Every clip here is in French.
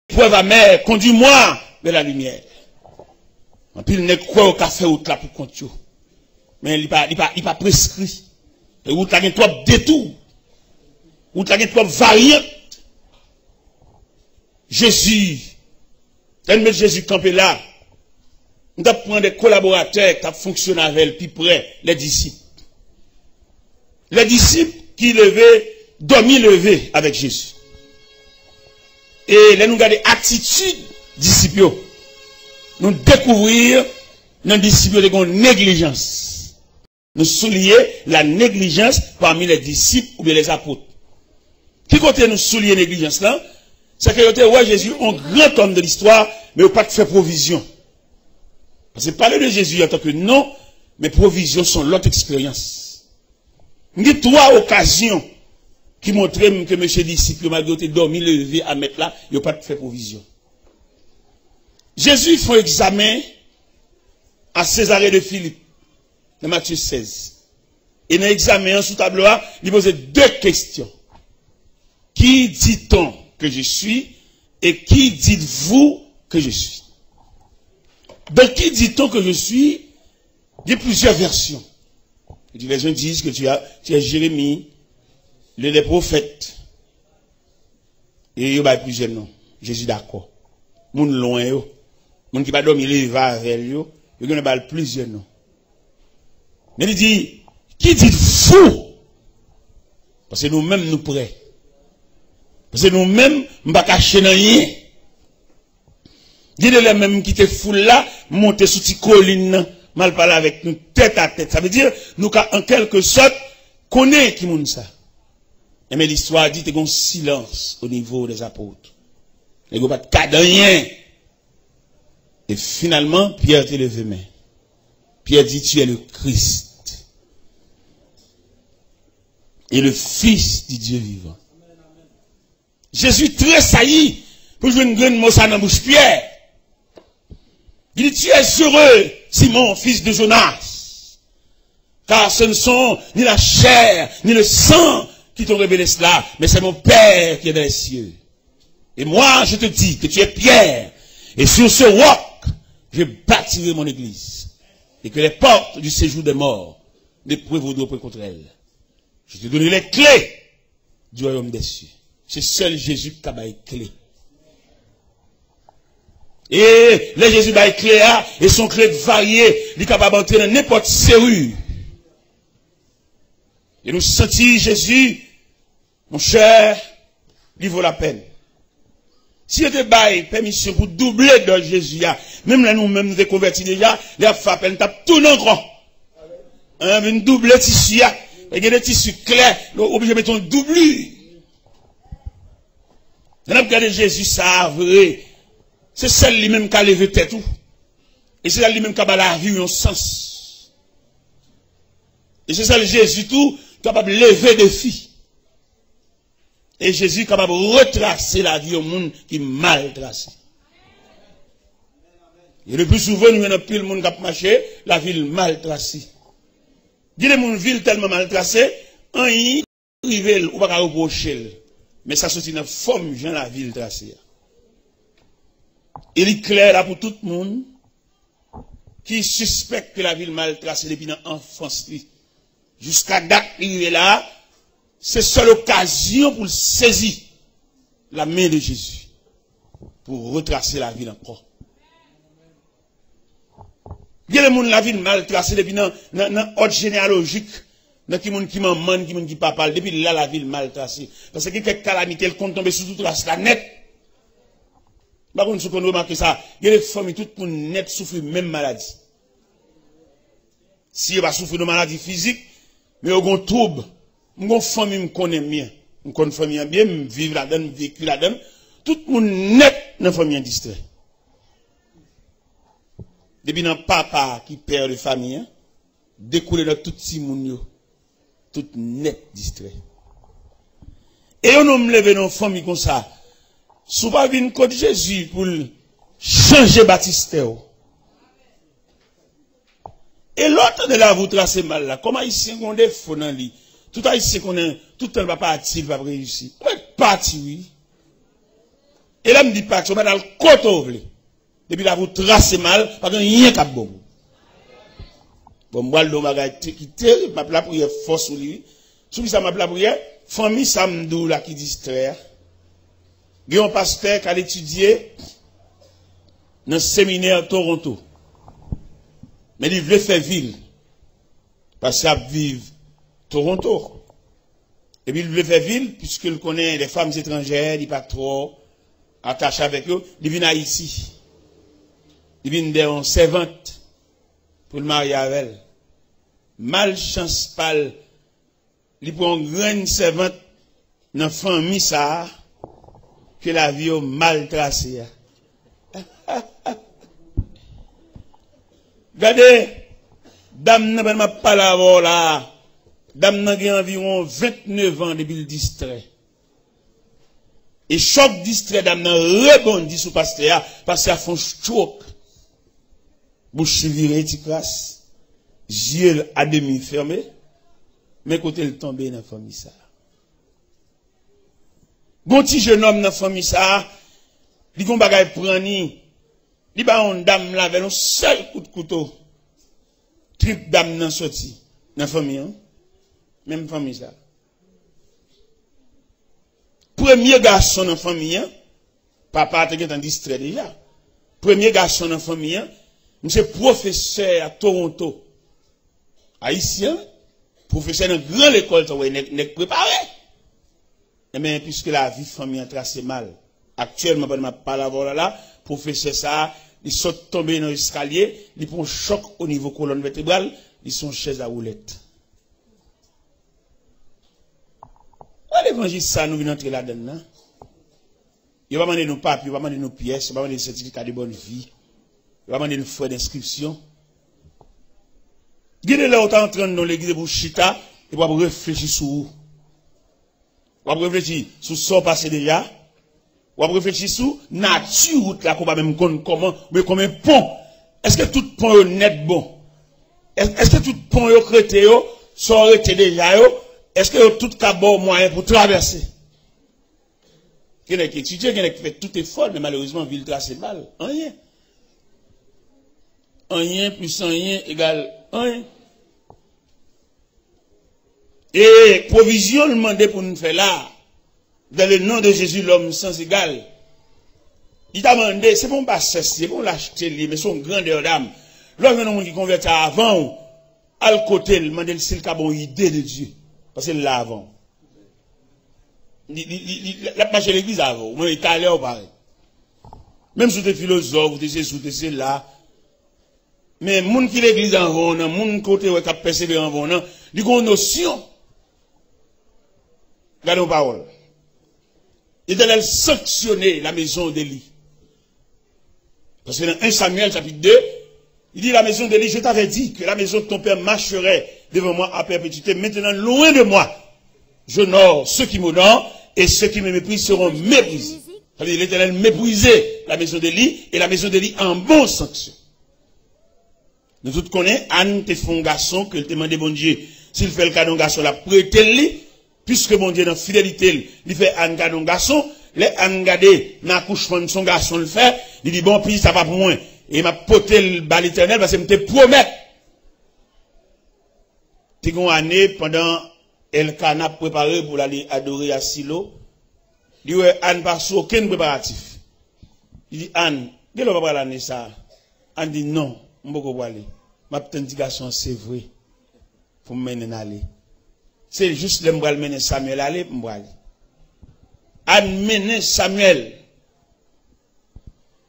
Preuve amère, conduis-moi vers la lumière. En plus, il n'est quoi au café ou là pour compte. Mais il pas prescrit. Et où t'as trop détour. Où t'as trop variante. Jésus, quand met Jésus campé là, on doit prendre des collaborateurs qui fonctionnent avec elle, puis près, les disciples. Les disciples qui levaient, dormi levé avec Jésus. Et là, nous regardons l'attitude disciples. Nous découvrir dans les disciples de négligence. Nous souligner la négligence parmi les disciples ou bien les apôtres. Qui côté nous souligner la négligence là? C'est que ouais, Jésus, un grand homme de l'histoire, mais il n'a pas fait provision. Parce que parler de Jésus en tant que non, mais provisions sont l'autre expérience. Il y a 3 occasions qui montraient que M. disciple, malgré été dormi, levé à mettre là, il n'a pas fait provision. Jésus fait un examen à Césarée de Philippe, dans Matthieu 16. Et dans l'examen, sous tableau, il posait 2 questions. Qui dit-on que je suis et qui dites-vous que je suis? Donc, qui dit-on que je suis? Il y a plusieurs versions. Les gens disent que tu es Jérémie, les prophètes. Et il y a plusieurs noms. Jésus d'accord. Moun loin yo. Moun qui va dormir, il va avec yo. Il y a plusieurs noms. Mais il dit, qui dites-vous? Parce que nous-mêmes nous prêts. Parce que nous-mêmes, nous ne pas cacher rien. Dis-le les mêmes qui te foule là, monter sous cette colline, mal parler avec nous tête à tête. Ça veut dire, nous, en quelque sorte, connaît qui moun ça. Et mais l'histoire dit, qu'il y a un silence au niveau des apôtres. Il n'y a pas de cas de rien. Et finalement, Pierre te levé main. Pierre dit, tu es le Christ. Et le Fils du Dieu vivant. Jésus tressaillit pour jouer une grande mot dans la bouche Pierre. Il dit, tu es heureux, Simon, fils de Jonas. Car ce ne sont ni la chair, ni le sang qui t'ont révélé cela, mais c'est mon Père qui est dans les cieux. Et moi, je te dis que tu es Pierre, et sur ce roc, je bâtirai mon église. Et que les portes du séjour des morts ne prévaudront pas contre elle. Je te donnerai les clés du royaume des cieux. C'est seul Jésus qui a les clés. Et les Jésus a les clés, et son clé variées, il est capable d'entrer dans n'importe serrure. Et nous sentis Jésus, mon cher, il vaut la peine. Si vous avez permission pour doubler de Jésus, même là nous-mêmes nous convertis déjà, les femmes, nous tapent tout dans grand. Une double tissu, et il y a des tissus clairs, obligé de mettre un doublure. Nous avons regardé Jésus, ça vrai. C'est celle lui-même qui a levé tête tout. Et c'est celle lui-même qui a la vie en sens. Et c'est celle Jésus tout, capable de lever des filles. Et Jésus est capable de retracer la vie au monde qui est mal tracé. Et le plus souvent, nous avons plus le monde qui a marché, la ville mal tracée. Dis les monde ville tellement mal tracée, un y privé ou pas reprocher. Mais ça sortit dans la forme de la ville tracée. Il est clair là pour tout le monde qui suspecte que la ville mal tracée depuis l'enfance. Jusqu'à date, il est là. C'est seule occasion pour saisir la main de Jésus. Pour retracer la ville encore. Il y a des gens la ville mal tracée depuis dans l'ordre généalogique. Dans qui monde qui maman, qui monde qui papa, depuis là la ville mal tracée. Parce que quelques calamités, elles comptent tomber sur toute la net. Par contre, si on remarque ça, il y a des familles, tout le monde net souffre de même maladie. Si on va souffrir de maladie physique, mais on a un trouble. Mon famille me connaît bien. On connaît famille bien, me vivre là-dedans, vécu là-dedans. Tout le monde net dans la famille distrait. Depuis dans papa qui perd de famille, découle dans tout petit monde, tout net distrait. Et on me levé dans la famille comme ça. Si pas venir contre Jésus pour changer Baptiste. Et l'autre de là, vous tracez mal là. Comment ici on défaut dans lui? Tout haïtien qu'on est, tout le temps va partir, il va réussir. On va partir, oui. Et là, me dit pas que vous mettez dans le côté. Depuis là, vous tracez mal, parce qu'il n'y a rien qui bon. Bon, moi, le bagage qui terrible, ma la prière force sur lui. Sous ça, ma la prière, famille Samdou, là, qui distrait. Il y a un pasteur qui a étudié dans le séminaire Toronto. Mais il veut faire ville. Parce qu'il vit Toronto. Et puis il veut faire ville, puisqu'il connaît les femmes étrangères, il n'est pas trop attaché avec eux. Il vient ici. Il vient d'une servante pour le marier avec elle. Malchance pâle. Il prend une grande servante dans la famille ça, que la vie est mal tracée. Regardez, dame n'a pas la voix là. Dame n'a environ 29 ans depuis le distrait. Et choc distrait, dame n'a rebondi sous pasteur, parce qu'elle fait un choc. Bouche virée, tu crasse. Yeux à demi fermé. Mais côté le tombé dans la famille ça. Bon petit jeune homme dans la famille ça, il gon bagay prani. Il ba on dame là avec un seul coup de couteau. Trip dame nan sorti dans la famille hein? Même famille ça. Premier garçon dans la famille hein? Papa était en distrait déjà. Premier garçon dans la famille hein? Monsieur professeur à Toronto. Haïtien, professeur dans grande école, n'est préparé. Mais puisque la vie famille a tracé mal, actuellement, je ne pas la là, professeur ça, il saute tomber dans l'escalier, il prend un choc au niveau colonne vertébrale, ils sont chaise à roulette. L'évangile, ça, nous venons entrer là-dedans. Il va demander nos papiers, il va demander nos pièces, il va demander des certificats de bonne vie, il va demander nos frais d'inscription. Guidez là, autant entrant dans l'église de Bouchita, et va réfléchir sur où. On va réfléchir sur ce qui passé déjà. On va réfléchir sur la nature, là, qu'on va même connaître comment, mais comme un pont. Est-ce que tout pont est net bon? Est-ce que tout pont est crété, sont arrêtés déjà, est-ce que tout cas bon moyen pour traverser? Quelqu'un qui étudie, quelqu'un qui fait tout effort, mais malheureusement, ville tracée mal. Rien. Rien plus rien égale rien. Et provision demandée pour nous faire là, dans le nom de Jésus, l'homme sans égal. Il t'a demandé, c'est bon pas c'est bon l'acheter, mais son grandeur d'âme. L'homme qui convertit avant, à le côté, il demande s'il a une idée de Dieu. Parce que là avant. Il a marché l'église avant, ou il est allé au pareil. Même si tu es philosophe, tu es Jésus, tu es là. Mais moun qui l'église avant, moun côté qui a persévéré avant, il a une notion. Regardez nos paroles. L'Éternel sanctionner la maison d'Élie. Parce que dans 1 Samuel chapitre 2, il dit la maison d'Élie, je t'avais dit que la maison de ton père marcherait devant moi à perpétuité. Maintenant, loin de moi, j'honore ceux qui m'honorent et ceux qui me méprisent seront méprisés. L'Éternel méprisait la maison d'Élie et la maison d'Élie en bonne sanction. Nous tous connaissons, Anne te fait un garçon que te demande bon Dieu. S'il fait le cas d'un garçon, la prête-lui. Puisque mon Dieu, dans fidélité, il fait un garçon, les Anne gardé, dans l'accouchement de son garçon le fait, il dit bon, puis ça va pour moi. Et il m'a poté le bal éternel parce qu'il me promet. T'es une année pendant Elkana préparé pour aller adorer à Silo. Il dit Anne pas sur aucun préparatif. Il dit Anne, quel va pas l'année ça? Anne dit non, je ne peux pas aller. Ma petite garçon, c'est vrai. Faut me mener aller. C'est juste le m'bral mener Samuel aller, m'bral. Anne mener Samuel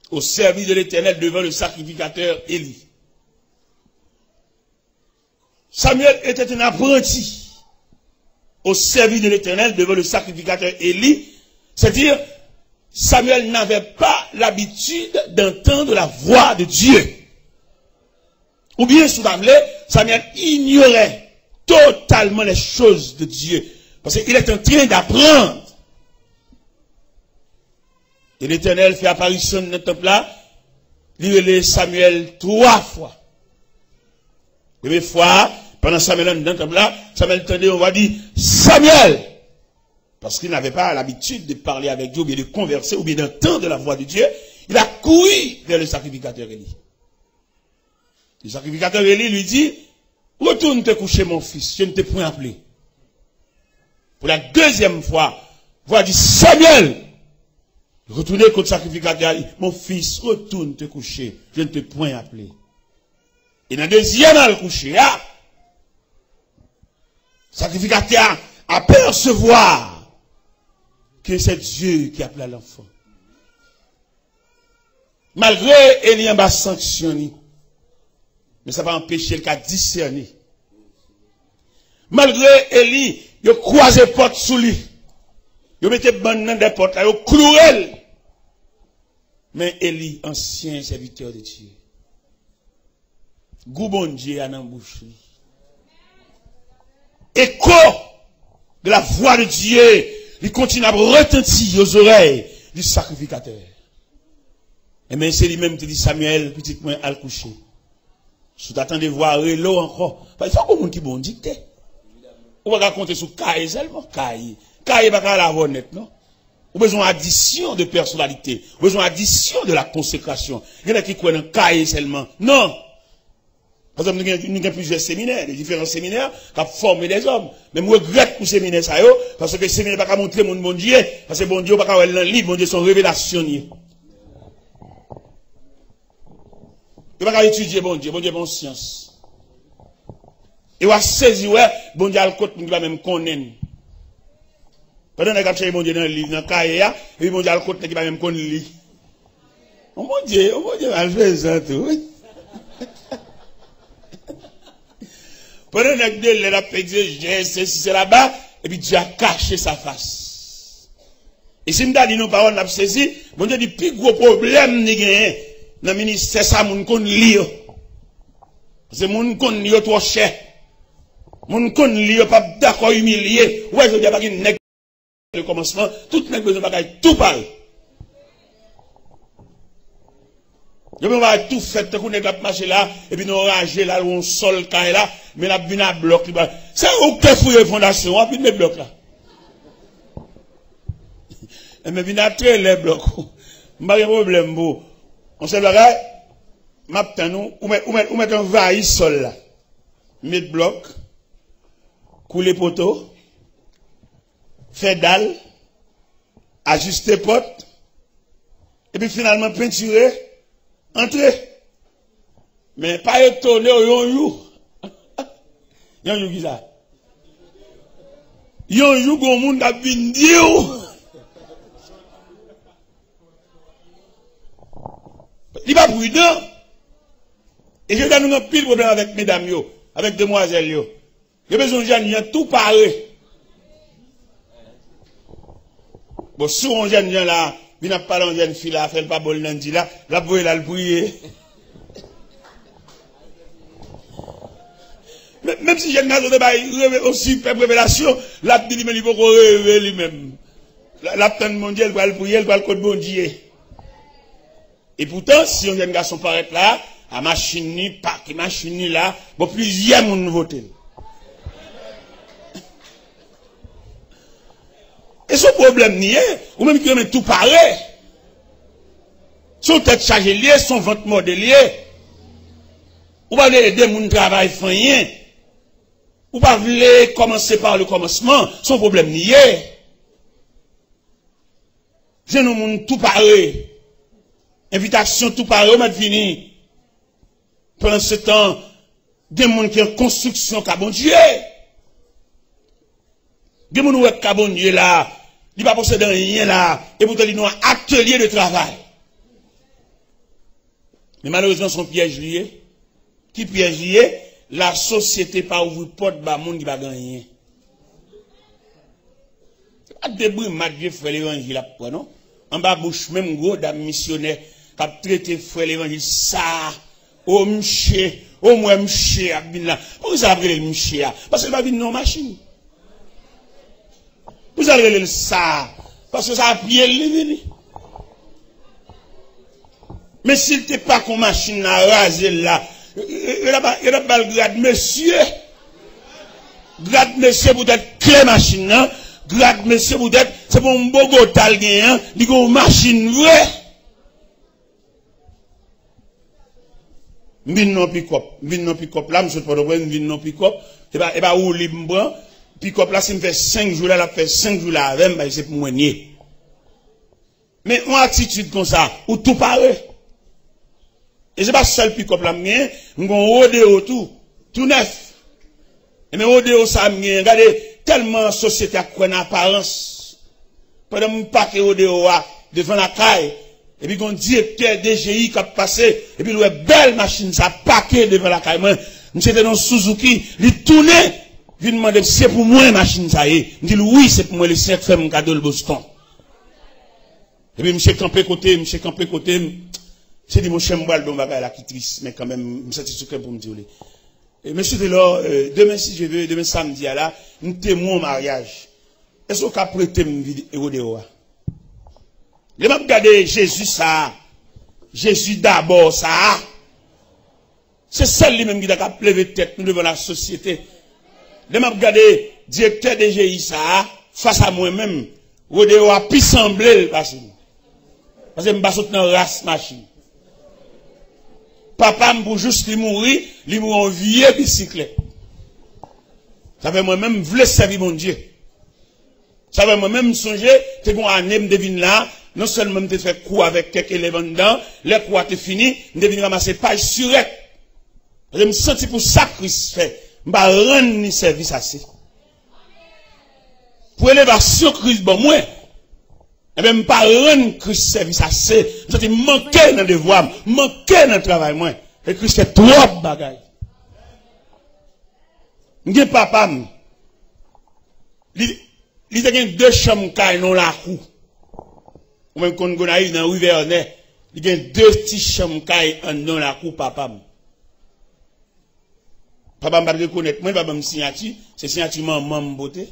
au service de l'Éternel devant le sacrificateur Élie. Samuel était un apprenti au service de l'Éternel devant le sacrificateur Élie. C'est-à-dire, Samuel n'avait pas l'habitude d'entendre la voix de Dieu. Ou bien, sous la Samuel ignorait totalement les choses de Dieu. Parce qu'il est en train d'apprendre. Et l'Éternel fait apparition dans le temple là. Il relève Samuel 3 fois. Première fois, pendant Samuel dans le temple là, Samuel entendait, on va dire, Samuel! parce qu'il n'avait pas l'habitude de parler avec Dieu, ou bien de converser, ou bien d'entendre la voix de Dieu, il a couru vers le sacrificateur Élie. Le sacrificateur Élie lui dit, retourne te coucher mon fils, je ne t'ai point appelé. Pour la deuxième fois, voix dit Samuel, retournez contre le sacrificateur, mon fils, retourne te coucher, je ne t'ai point appelé. Et dans le deuxième à le coucher, le sacrificateur apercevoir que c'est Dieu qui appelle l'enfant. Malgré Élie en bas sanctionné, mais ça va empêcher le cas discerner. Malgré Élie, il a croisé porte sous lui. Il mettait bonne dans des portes, il a cloué. Mais Élie, ancien serviteur de Dieu, goût bon Dieu à l'embouche. Écho de la voix de Dieu, il continue à retentir aux oreilles du sacrificateur. Et bien c'est lui-même qui dit Samuel, petit point à le coucher. Si tu attends de voir l'eau encore, il faut qu'on qui bon dicté. On va compter sur Kaye seulement. Kaye va pas la honnête, non? On a besoin d'addition de personnalité. On a besoin d'addition de la consécration. Il y en a qui croient dans Kaye seulement. Non. Par exemple, nous avons plusieurs séminaires, des différents séminaires, qui ont formé des hommes. Mais je regrette pour ces séminaires, ça, parce que les séminaires ne peuvent pas montrer mon bon Dieu, parce que bon Dieu ne peut pas avoir un livre, bon Dieu sont révélationniers. Il ne peut pas étudier bon Dieu bon science. Il va saisir, ouais, bon Dieu, al-côte, il va même connaître. Pendant que vous avez bon Dieu dans le livre, dans le cahier, et puis bon Dieu, al-côte, il va même connaître. Oh mon Dieu, mal fait ça, tout. Pendant que Dieu l'a fait, c'est là-bas, et puis Dieu a caché sa face. Et si nous avons dit nos paroles, nous avons saisi, bon Dieu dit, plus gros problème, nous avons dans le ministère, c'est ça, moun kon li. C'est moun kon li trop cher. Moun kon li pas d'accord humilié. Ouais, je dis pas qu'il nèg le commencement, tout nèg besoin bagaille tout parle. Je me va tout fait qu'on nèg la marcher là et puis nous ranger là on sol caille là, mais la bin à bloc. C'est où que fouiller fondation, on puis mes blocs là. Mais bin à très les blocs. Pas de problème beau. On sait bagay, m'attend nous, ou met un vaï sol là. Mettre bloc, couler poteau, faire dalle, ajuster porte, et puis finalement peinturer, entrer. Mais pas étonner yon you. Yon you qui ça? Yon you gon moun da vin diou. Il va prudent. Et je donne un pile problème avec mesdames, avec demoiselles. Il y a besoin de gens tout parler. Bon, si on jeune là, il n'a pas de jeune fille là, fait pas bon lundi là, la bouille là, le briller. Même si jeune garçon de aussi fait révélation, la dit lui-même, il faut qu'on rêve lui-même. La peine mondiale, il va le briller, il va le code bon Dieu. Et pourtant, si un jeune garçon paraît là, à machine ni pas, qui machine ni là, bon, plusieurs moun votent. Et ce problème n'y est, ou même qui remet tout pareil. Son tête chargée liée, son ventre modélié. Ou pas aider moun travail rien. Ou pas voulez commencer par le commencement, son problème n'y est. Je nous moun tout pareil. Invitation tout pareil, on m'a fini. Pendant ce temps, des gens qui ont construction bon Dieu. Des gens qui ont bon Dieu là, il ne va pas posséder rien là, et pourtant ils ont un atelier de travail. Mais malheureusement, son piège lié. Qui piège lié? La société pas ouvrir porte ba monde qui va gagner. Pas de bruit, Dieu fait l'évangile là, non? En bas bouche, même gros dame missionnaire, qui a traité frère l'évangile, ça, oh m'ché, oh moi m'ché, là. Pourquoi ça a pris le m'ché? Parce que ça va venir dans machine. Vous allez le ça, parce que ça a pied le mais s'il n'était pas qu'on machine à raser là, il a pas le grade monsieur. Grade monsieur pour être clé machine, grade, monsieur, peut-être, c'est pour un beau gotal gagnant, il y a une machine vraie. M'vin non pick-up, là, monsieur, pas de problème, m'vin non pick-up, et bah, où libre, pick-up là, si me fait 5 jours là, la fait 5 jours là, avec, bah, c'est pour moi nier. Mais, une attitude comme ça, où tout paraît. Et c'est pas seul pick-up là, m'gien, m'gon rodéo tout neuf. Et mais rodéo ça m'gien, regardez, tellement société a quoi en apparence. Pendant mon paquet rodéo devant la caille, et puis qu'on directeur DGI qui a passé, et puis une belle machine, ça paquet devant la caille. Moi, j'étais dans Suzuki, il tournait, il demandait, c'est pour moi machine ça y est. Il dit, oui, c'est pour moi, le 5 fait mon cadeau le Boston. Et puis, monsieur campé côté, c'est dit, mon chien m'boile dans bagay la qui triste, mais quand même, je suis satisfait pour me dire. Et monsieur Delors, demain, si je veux, demain samedi, là, nous témoin au mariage. Est-ce qu'on peut prêter une vidéo? Je vais regarder Jésus ça. Jésus d'abord ça. C'est celle même qui a levé tête nous devant la société. Je vais regarder directeur de GI ça, face à moi-même. Rodéo a pu sembler parce que je me basse dans race machine. Papa pour juste lui mourir en vieux bicyclette. Ça fait moi-même voulais servir mon Dieu. Ça fait moi-même songer, t'es bon année me devine là, non seulement me fait coup avec quelques éléments dedans, les coups t'es fini, me devine ramasser page surette. Je me sens pour ça Christ fait, m'a rendre ni service assez. Pour élévation Christ bon moi. Et même pas rendre Christ service assez. Je te manquer dans le devoir, manquer dans le travail moi. Et Christ fait trop bagaille. M'gé papa il y a deux chambres dans la cour. Ou même quand on arrive dans rue Vernet, il y a deux petits chambres dans la cour papa. Papa m'a reconnaître moi papa me signature, c'est signature maman beauté.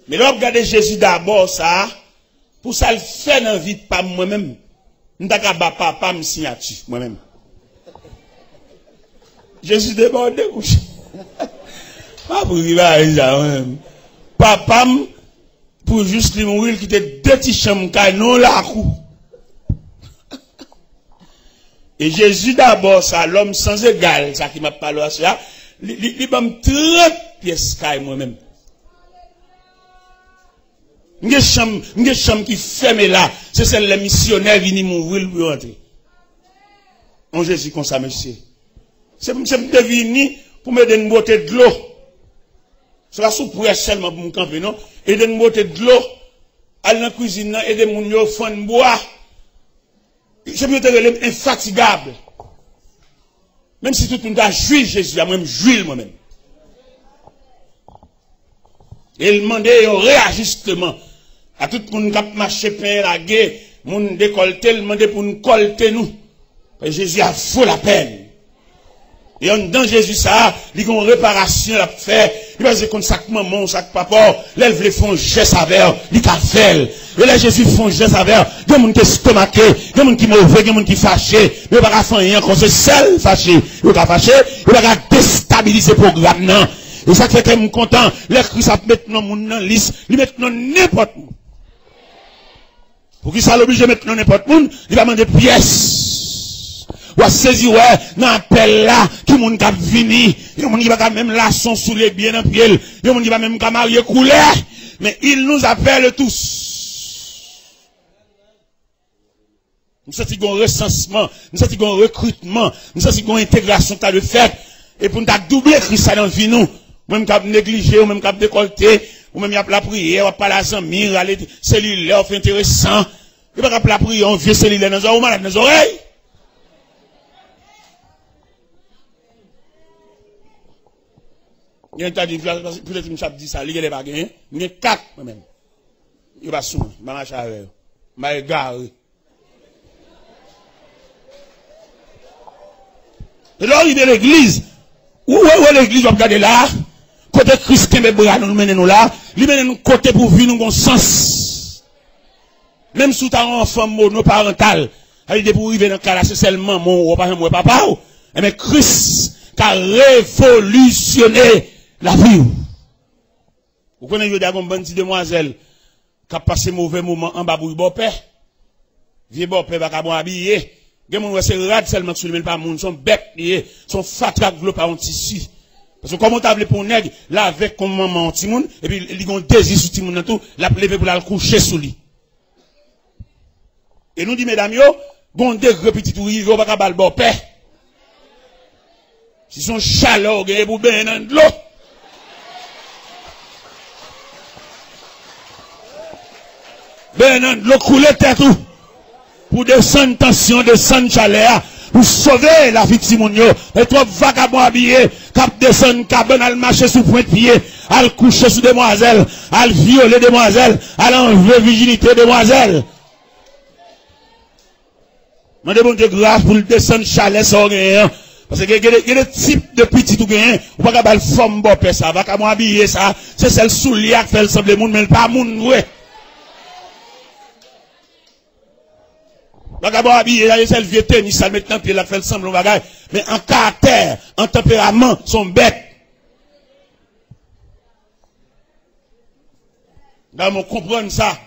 Mais là regardez Jésus d'abord ça, pour ça le faire dans vie pas moi-même. M'ta ba papa me signature moi-même. Jésus débordé couche. Pas pour arriver à ça moi-même. Papa, pour juste lui mourir, qui était deux petits chambres, non la cour. Et Jésus d'abord, ça, l'homme sans égal, ça qui m'a parlé à ça, il m'a 30 pièces moi-même. Une chambre qui ferme là, c'est celle les missionnaires viennent mourir pour rentrer. On Jésus comme ça, monsieur. C'est pour me devenir, pour me donner une bouteille de l'eau. C'est la soupe seulement pour me camper, non? Et de me botter de l'eau, aller dans la cuisine, et de mon fond bois. Je peux être infatigable. Même si tout le monde a joué Jésus, a même joué moi-même. Et il demandait un réajustement à tout le monde qui a marché pain la guerre, mon décolleté, il demandait pour nous colter nous. Et Jésus a fou la peine. Et en dans Jésus ça, il y a une réparation à faire. Il va dire comme ça que maman, ça que papa, là ils font geste avec, il a fait. Et là Jésus font geste avec, il y a des gens qui sont stomaqués, il y a des gens qui sont mauvais, il y a des gens qui sont fâchés, mais il n'y a pas faire rien quand c'est seul fâché. Il n'y a pas fâché, il n'y a pas déstabiliser le programme, non. Et ça fait que je suis content, les Christ a maintenant mon dans liste, il met dans n'importe où. Pour qu'il soit obligé de mettre dans n'importe où, il va demander pièces. Ou à saisir, ouais, dans l'appel là, qui moun kap vini, yon moun qui va même laçon sous les biens dans pied, yon moun qui va même marier couler, mais il nous appelle tous. Nous sommes un recensement, nous sommes un recrutement, nous sommes une intégration t'as de fait, et pour nous doubler Christ dans la vie nous, même kap négliger, ou même kap décolleter, ou même y a la prière, ou pas la zamir, aller cellulaire, fait intéressant, il va la prière, on vient cellulaire dans les oreilles, malade dans les oreilles. Il y a un dit, peut-être une chape dit ça, il y a des bagages, il y a 4 moi-même. Il va soumettre, il va marcher avec eux, il va égarer. Et là, il y a l'église. Où est l'église, on va regarder là, côté Christ qui nous mène nous là, il mène nous côté pour vivre nous sens. Même sous ta enfant monoparental, il dit pour vivre dans le cas là, c'est seulement mon papa, mais Christ qui a révolutionné la vie. Vous connaissez, je dis à une bonne petite demoiselle, qui a passé mauvais moment en bas pour bon père. Vieux bon père, va qu'à bon habillé. Gen moun c'est rad seulement sur lui, pas moun, son bec lié, son fatrak vlo pas un tissu. Parce que comme on t'a pour nèg, là avec comme maman petit moun, et puis il gon désir sur petit moun dans tout, la lever pour la coucher sous lui. Et nous dit mesdames yo, gon degré petit tout rive, pas ka bal bon père. Si son chaleur gen pour ben dans de l'eau. Ben dans de l'eau couler tête tout. Pour descendre tension, descendre chaleur, pour sauver la vie de Simonio. Et toi, vagabond habillé, cap descendre, cabane, al marcher sous point de pied, al coucher sous demoiselle, al violer demoiselle, al enlever virginité demoiselle. Mande bon Dieu grâce pour le descendre chaleur sans rien. Parce que il y a des types de petits tout gain, ou pas qu'à forme bon père ça, vagabond habillé ça, c'est celle sous lia qui fait sembler monde, mais pas monde, ouais. Vagabond habillé, là, c'est le vieux tennis, ça maintenant, puis il a fait le semblant bagage. Mais en caractère, en tempérament, sont bêtes. Là, on comprend ça.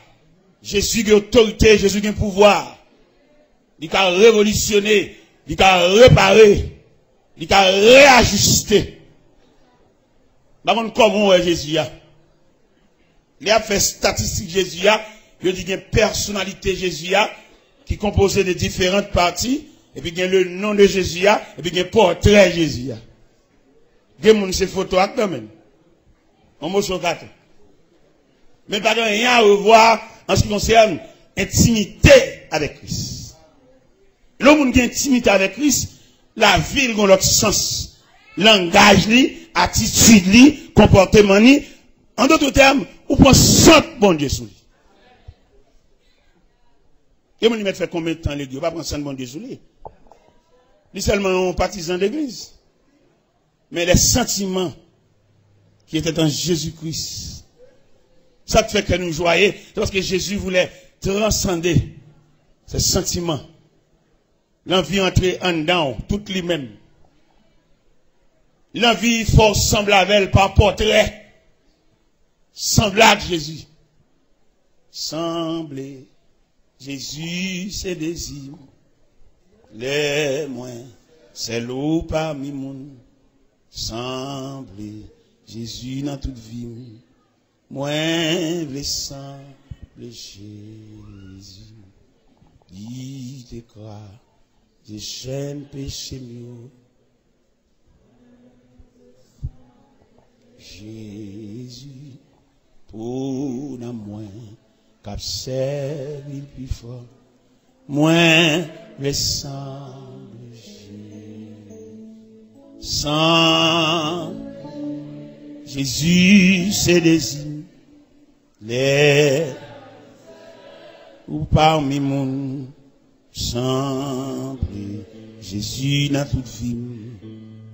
Jésus a autorité, Jésus a pouvoir. Il a révolutionné, il a réparé, il a réajusté. Comment est Jésus a? Il a fait statistique Jésus a, il a dit qu'il y a une personnalité Jésus a, qui est composé de différentes parties, et puis il y a le nom de Jésus, et puis il y a un portrait de Jésus. Il y a ces photos quand même. On m'a sur quatre. Mais pas de rien à revoir en ce qui concerne intimité avec Christ. L'homme qui a intimité avec Christ, la vie, il a l'autre sens. Langage, attitude, comportement, en d'autres termes, on prend 100 bon Dieu sous lui. Et mon fait combien de temps l'église? Pas prendre ça de bon Dieu sous lui. Lui seulement un partisan d'église. Mais les sentiments qui étaient en Jésus-Christ, ça fait que nous joyons, c'est parce que Jésus voulait transcender ces sentiments. L'envie entrer en dedans, tout lui-même. L'envie force semblable à elle par portrait. Semblable à Jésus. Sembler. Jésus, ses désirs, les moins, c'est l'eau parmi moun, semblé, Jésus dans toute vie, moins, les semblé, Jésus, il te croit, des chaînes péché mieux, Jésus, pour la moins, cap servi plus fort, moins le sang de Jésus. Sans Jésus, c'est désirs, les ou parmi mon semble, Jésus dans toute vie,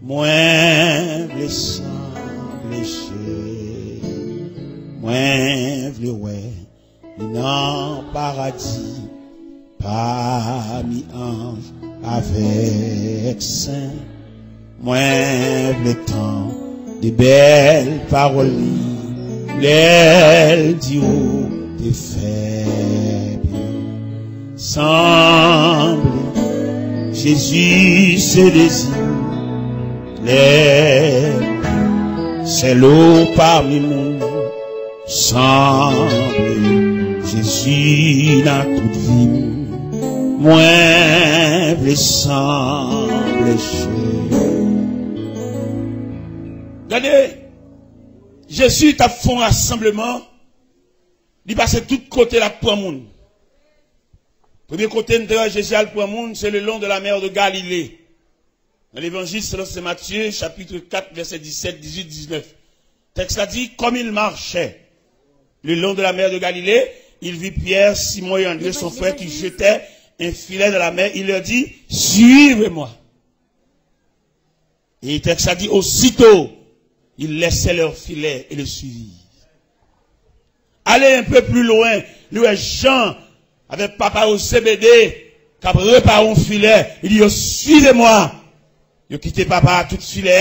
moins le sang léché, moins le ouais. Dans paradis, parmi anges, avec saints, moins le temps, des belles paroles, les diront des faibles, semble, Jésus se désire, c'est l'eau parmi nous, semble, Jésus dans toute vie, moins blessant, blessé. Regardez, Jésus t'a fait un rassemblement, il passe de tous côtés là pour le monde. Premier côté de Jésus pour le monde, c'est le long de la mer de Galilée. Dans l'évangile, c'est Matthieu, chapitre 4, verset 17, 18, 19. Le texte a dit, comme il marchait le long de la mer de Galilée, il vit Pierre, Simon et André, son frère, qui jetaient un filet dans la mer. Il leur dit, suivez-moi. Et le texte a dit, aussitôt, ils laissaient leur filet et le suivirent. Allez un peu plus loin, nous, Jean, avec papa au CBD, qui a préparé un filet. Il dit, suivez-moi. Il a quitté papa à tout filet,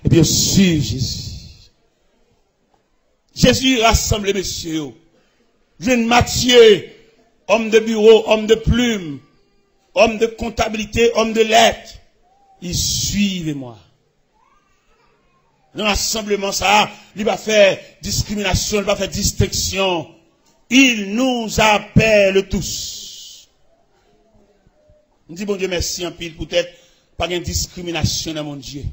et puis il suit Jésus. Jésus rassemble messieurs. Jeune Matthieu, homme de bureau, homme de plume, homme de comptabilité, homme de lettres. Ils suivent moi. Dans l'assemblement, ça, il va faire discrimination, il va faire distinction. Il nous appelle tous. On dit, bon Dieu, merci en pile, peut-être, pas de discrimination dans mon Dieu.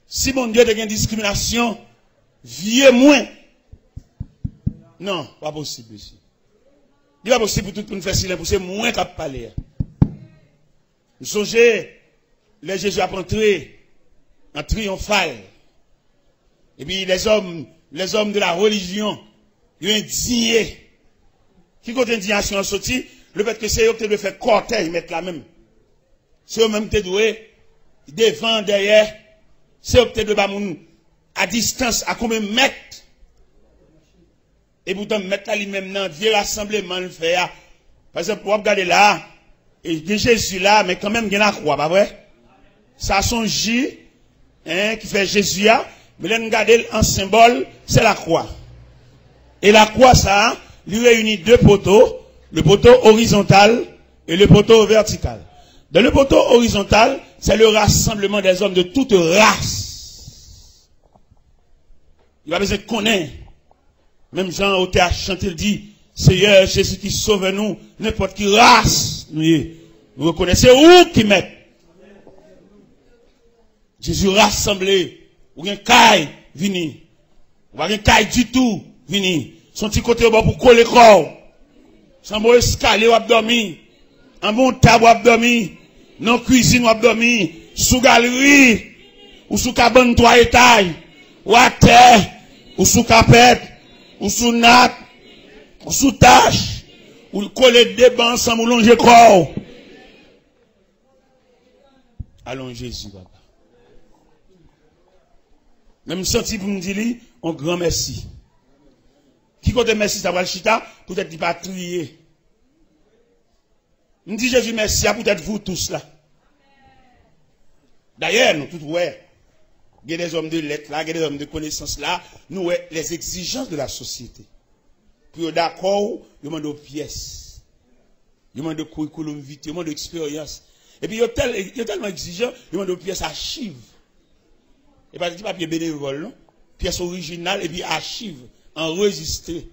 Si mon Dieu a une discrimination, vieux moins. Non, pas possible ici. Il n'est pas possible pour tout le monde faire silence, pour c'est moins qu'à parler. Nous songez, les Jésus a entré en triomphal. Et puis les hommes de la religion, ils ont indigné. Qui compte indignation sorti? Le fait que c'est eux qui doivent faire cortège, mettre la même. C'est eux-mêmes qui doivent devant, derrière. C'est eux qui doivent à distance, à combien de mètres. Et pourtant, mettre là lui-même dans vieux rassemblement, le faire. Par exemple, pour regarder là, et il y a Jésus là, mais quand même, il y a la croix, pas vrai? Ça son J, hein, qui fait Jésus là, mais là, regardez en symbole, c'est la croix. Et la croix, ça, lui réunit deux poteaux, le poteau horizontal et le poteau vertical. Dans le poteau horizontal, c'est le rassemblement des hommes de toute race. Il va besoin de connaître. Même Jean au théâtre chante, il dit, Seigneur Jésus qui sauve nous, n'importe qui race, vous reconnaissez où qui met. Jésus rassemblé, ou un caille, vini. Ou un caille du tout, vini. Son petit côté au bas pour coller le corps. Sans bon escalier ou abdomen. En bon table ou abdomen. Non cuisine ou abdomen. Sous galerie. Ou sous cabane 3 étages. Ou à terre. Ou sous capette. Ou sous natte. Ou sous tâche. Ou coller des bancs sans longer corps. Allons Jésus, papa. Même senti pour me dire, un grand merci. Qui compte merci, ça va le chita, peut-être qu'il va trier. Me dit Jésus merci, peut-être vous tous là. D'ailleurs, nous tous, ouais, il y a des hommes de lettres là, il y a des hommes de connaissances là, nous, ouais, les exigences de la société. Puis d'accord, il y a des pièces. Il y a des curriculum vitae, il y a des expériences. Et puis il y a tellement exigeant, il y a des pièces archives. Et pas des papiers bénévoles, non? Pièces originales et puis archives. Enregistré.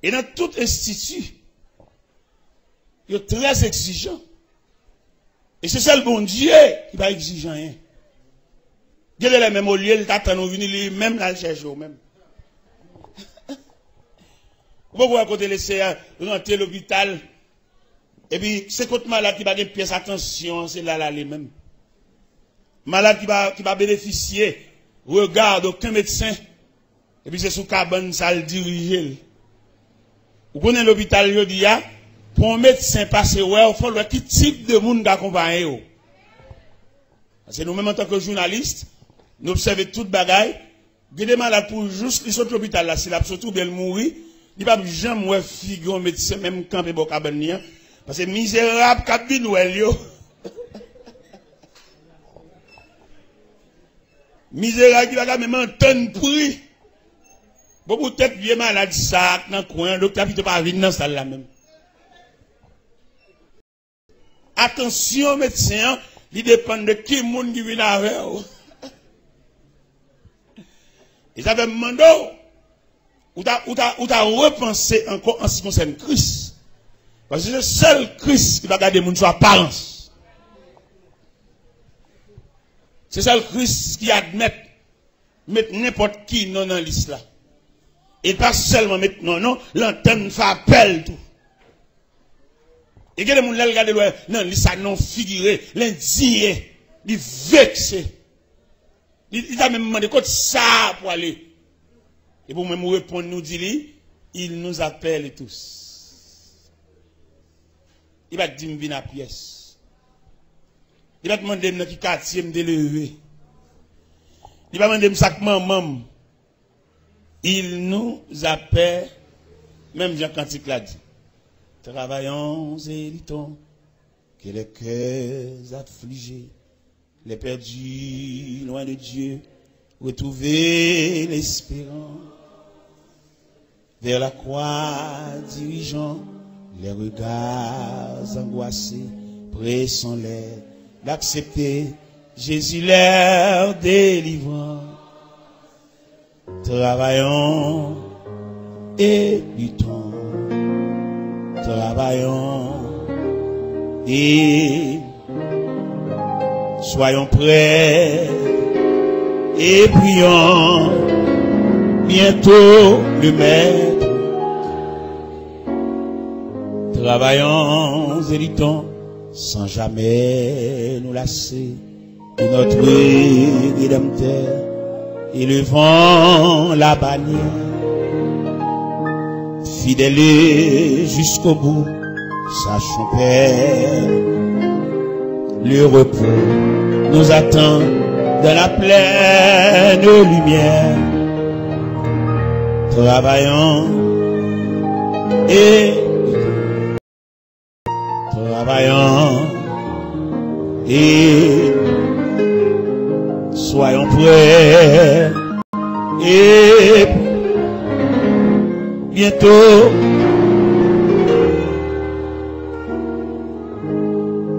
Et dans tout institut, il est très exigeant. Et c'est ça le bon Dieu qui va exiger rien. Dieu est le même au lieu, il t'attend, nous venir lui-même là le chercher au même. Pourquoi côté laisser rentrer l'hôpital, et puis c'est contre malade qui va gagner pièce attention, c'est là les mêmes. Malade qui va bénéficier, regarde aucun médecin. Et puis c'est sous cabane, ça le dirige. Vous connaissez l'hôpital, je dis, pour un médecin passer, ouais, il faut voir quel type de monde d'accompagner. Parce que nous-mêmes, en tant que journalistes, nous observons toute bagaille. Il y a des malades pour juste, ils sont à l'hôpital là, s'il a surtout bien mourir, il n'y a pas jamais figure un médecin, même quand il est au cabane. Parce que misérable, cabine, ouais, misérable, qui va même entendre prix. Bon, peut-être vieux malade ça, dans le coin, le docteur ne pas venir dans salle là même. Attention, médecin, il dépend de qui monde qui vient avec. Ils avaient demandé, ou t'as repensé encore en ce qui concerne Christ. Parce que c'est le seul Christ qui va garder mon sur apparence. C'est ça le Christ qui admet mettre n'importe qui non dans l'islam. Et pas seulement mettre non, l'antenne fait appel tout. Et que les gens regardent loin, non, l'islam non figuré, l'indigné, il vexé. Il a même demandé quoi ça pour aller. Et pour même répondre, nous dit, il nous appelle tous. Il va dire, viens à pièce. Il va demander, qui quartier me lever. Il va demander, ça maman. Il nous appelle, même Jean Cantique l'a dit. Travaillons et luttons, que les cœurs affligés, les perdus loin de Dieu, retrouver l'espérance. Vers la croix dirigeant les regards angoissés, pressons-les d'accepter Jésus leur délivrant. Travaillons et luttons, travaillons et soyons prêts et prions bientôt le Maître. Travaillons et luttons sans jamais nous lasser de notre Rédempteur, élevant la bannière, fidèles jusqu'au bout, sachons Père, le repos nous attend dans la pleine lumière. Travaillons et travaillons et soyons prêts et bientôt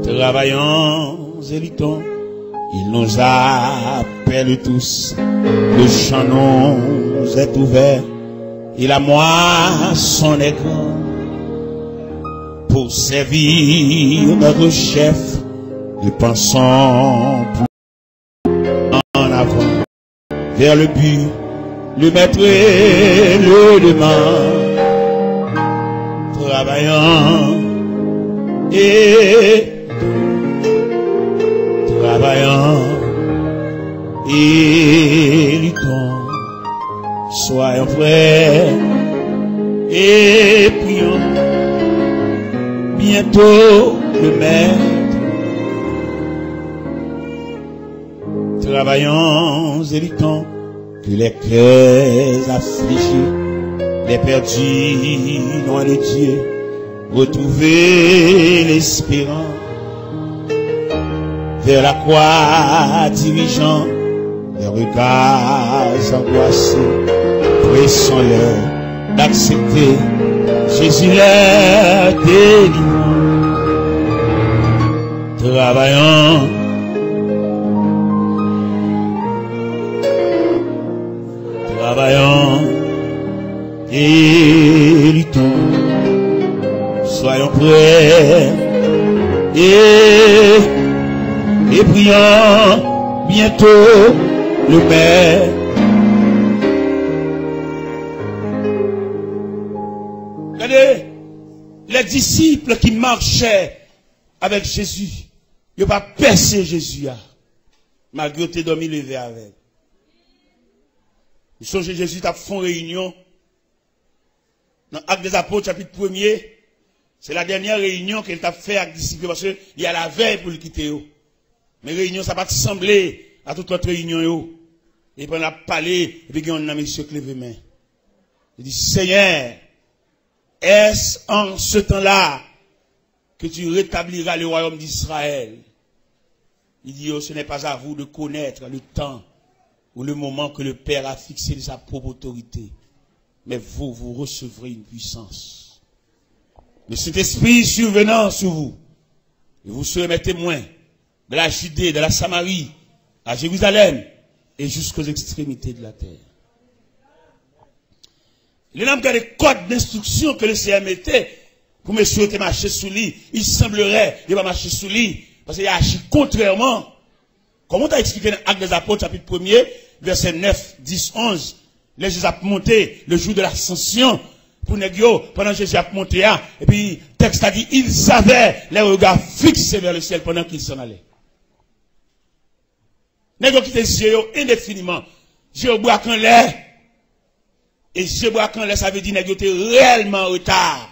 travaillons et luttons. Il nous appelle tous, le champ nous est ouvert et la moisson est grande. Pour servir notre chef, nous pensons en avant vers le but, le maître et le demande. Travaillons et travaillons et luttons, soyons prêts et prions bientôt le Maître. Travaillons et luttons, que les cœurs affligés, les perdus loin de Dieu, retrouver l'espérance. Vers la croix dirigeant les regards angoissés, pressons-leur d'accepter Jésus leur délivrant. Travaillons et luttons, soyons prêts et prions bientôt le Père. Regardez, les disciples qui marchaient avec Jésus, ils n'ont pas percé Jésus, malgré qu'ils dormi levé avec. Ils sont chez Jésus, ils ont fait une réunion. Dans Actes des Apôtres, chapitre 1er, c'est la dernière réunion qu'il a fait avec les disciples, parce qu'il y a la veille pour le quitter. Mais réunion, ça va pas sembler à toute autre réunion. Et puis on a parlé, et puis on a monsieur qui lève main. Il dit, Seigneur, est-ce en ce temps-là que tu rétabliras le royaume d'Israël? Il dit, oh, ce n'est pas à vous de connaître le temps ou le moment que le Père a fixé de sa propre autorité. Mais vous, vous recevrez une puissance. Le Saint-Esprit survenant sur vous, et vous serez mes témoins de la Judée, de la Samarie, à Jérusalem, et jusqu'aux extrémités de la terre. Il y a des codes d'instruction que le Seigneur mettait pour monsieur te marcher sous lui. Il semblerait qu'il va marcher sous lui, parce qu'il a agi contrairement. Comment tu as expliqué dans Actes des Apôtres, chapitre 1er, verset 9, 10, 11, les Jésus a monté le jour de l'ascension, pour Négio, pendant que Jésus a monté, et puis, le texte a dit, ils avaient les regards fixés vers le ciel pendant qu'ils s'en allaient. Négio qui était yeux indéfiniment. Dieu boit quand l'air. Et Dieu boit quand l'air, ça veut dire Négio était réellement en retard.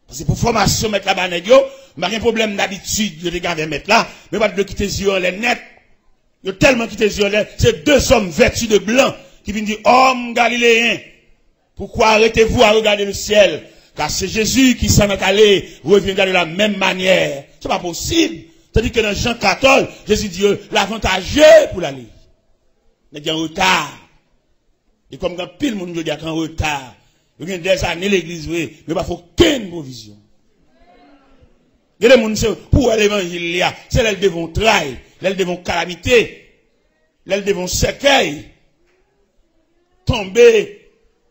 Parce que pour formation, mettre là-bas, Négio, il n'y a pas de problème d'habitude de regarder mettre là, mais pas de quitter les yeux en l'air net. Il y a tellement quitté les yeux en l'air. C'est deux hommes vêtus de blanc qui viennent dire, homme galiléen, pourquoi arrêtez-vous à regarder le ciel? Car c'est Jésus qui s'en est allé, reviendra de la même manière. C'est pas possible. C'est-à-dire que dans Jean 14, Jésus dit, l'avantageux pour l'aller. Nous sommes en retard. Et comme quand pile monde dit en retard, il y a des années l'église, oui, mais pas faut aucune provision. Il y a des gens pour l'évangile, c'est là qu'ils devront trahir, là ils devront calamité, là ils devront cercueil, tomber,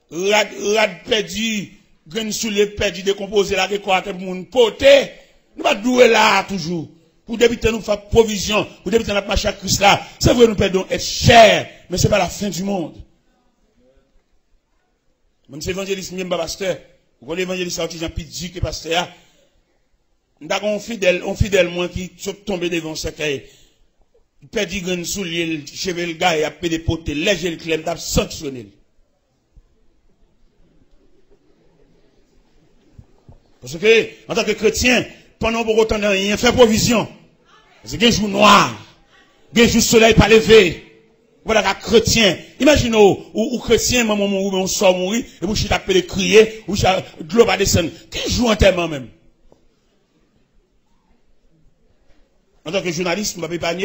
rad perdu, grain sous les perdu, décomposé là, quoi, que monde poté. Nous pas douer là toujours. Pour débuter nous faire provision, pour débuter notre marche à Christ là. C'est vrai nous perdons être cher, mais c'est pas la fin du monde. Même si l'évangéliste n'est pas pasteur, ou quand l'évangéliste est Jean Pidji qui est pasteur, nous avons un fidèle moins qui sont tombés devant ce cahier. Il perd du grain sous l'île, cheveux le gars, il a payé des potes, léger le clem, il a sanctionné. Parce que, en tant que chrétien, pendant pour autant de rien, fait provision. C'est un jour noir, un jour soleil pas levé. Voilà qu'un chrétien. Imaginez, ou chrétien, maman mourir, on sort mourir, et vous chita appelé crier, ou chita de l'eau va descendre. Qui joue en tellement même? En tant que journaliste, je ne pas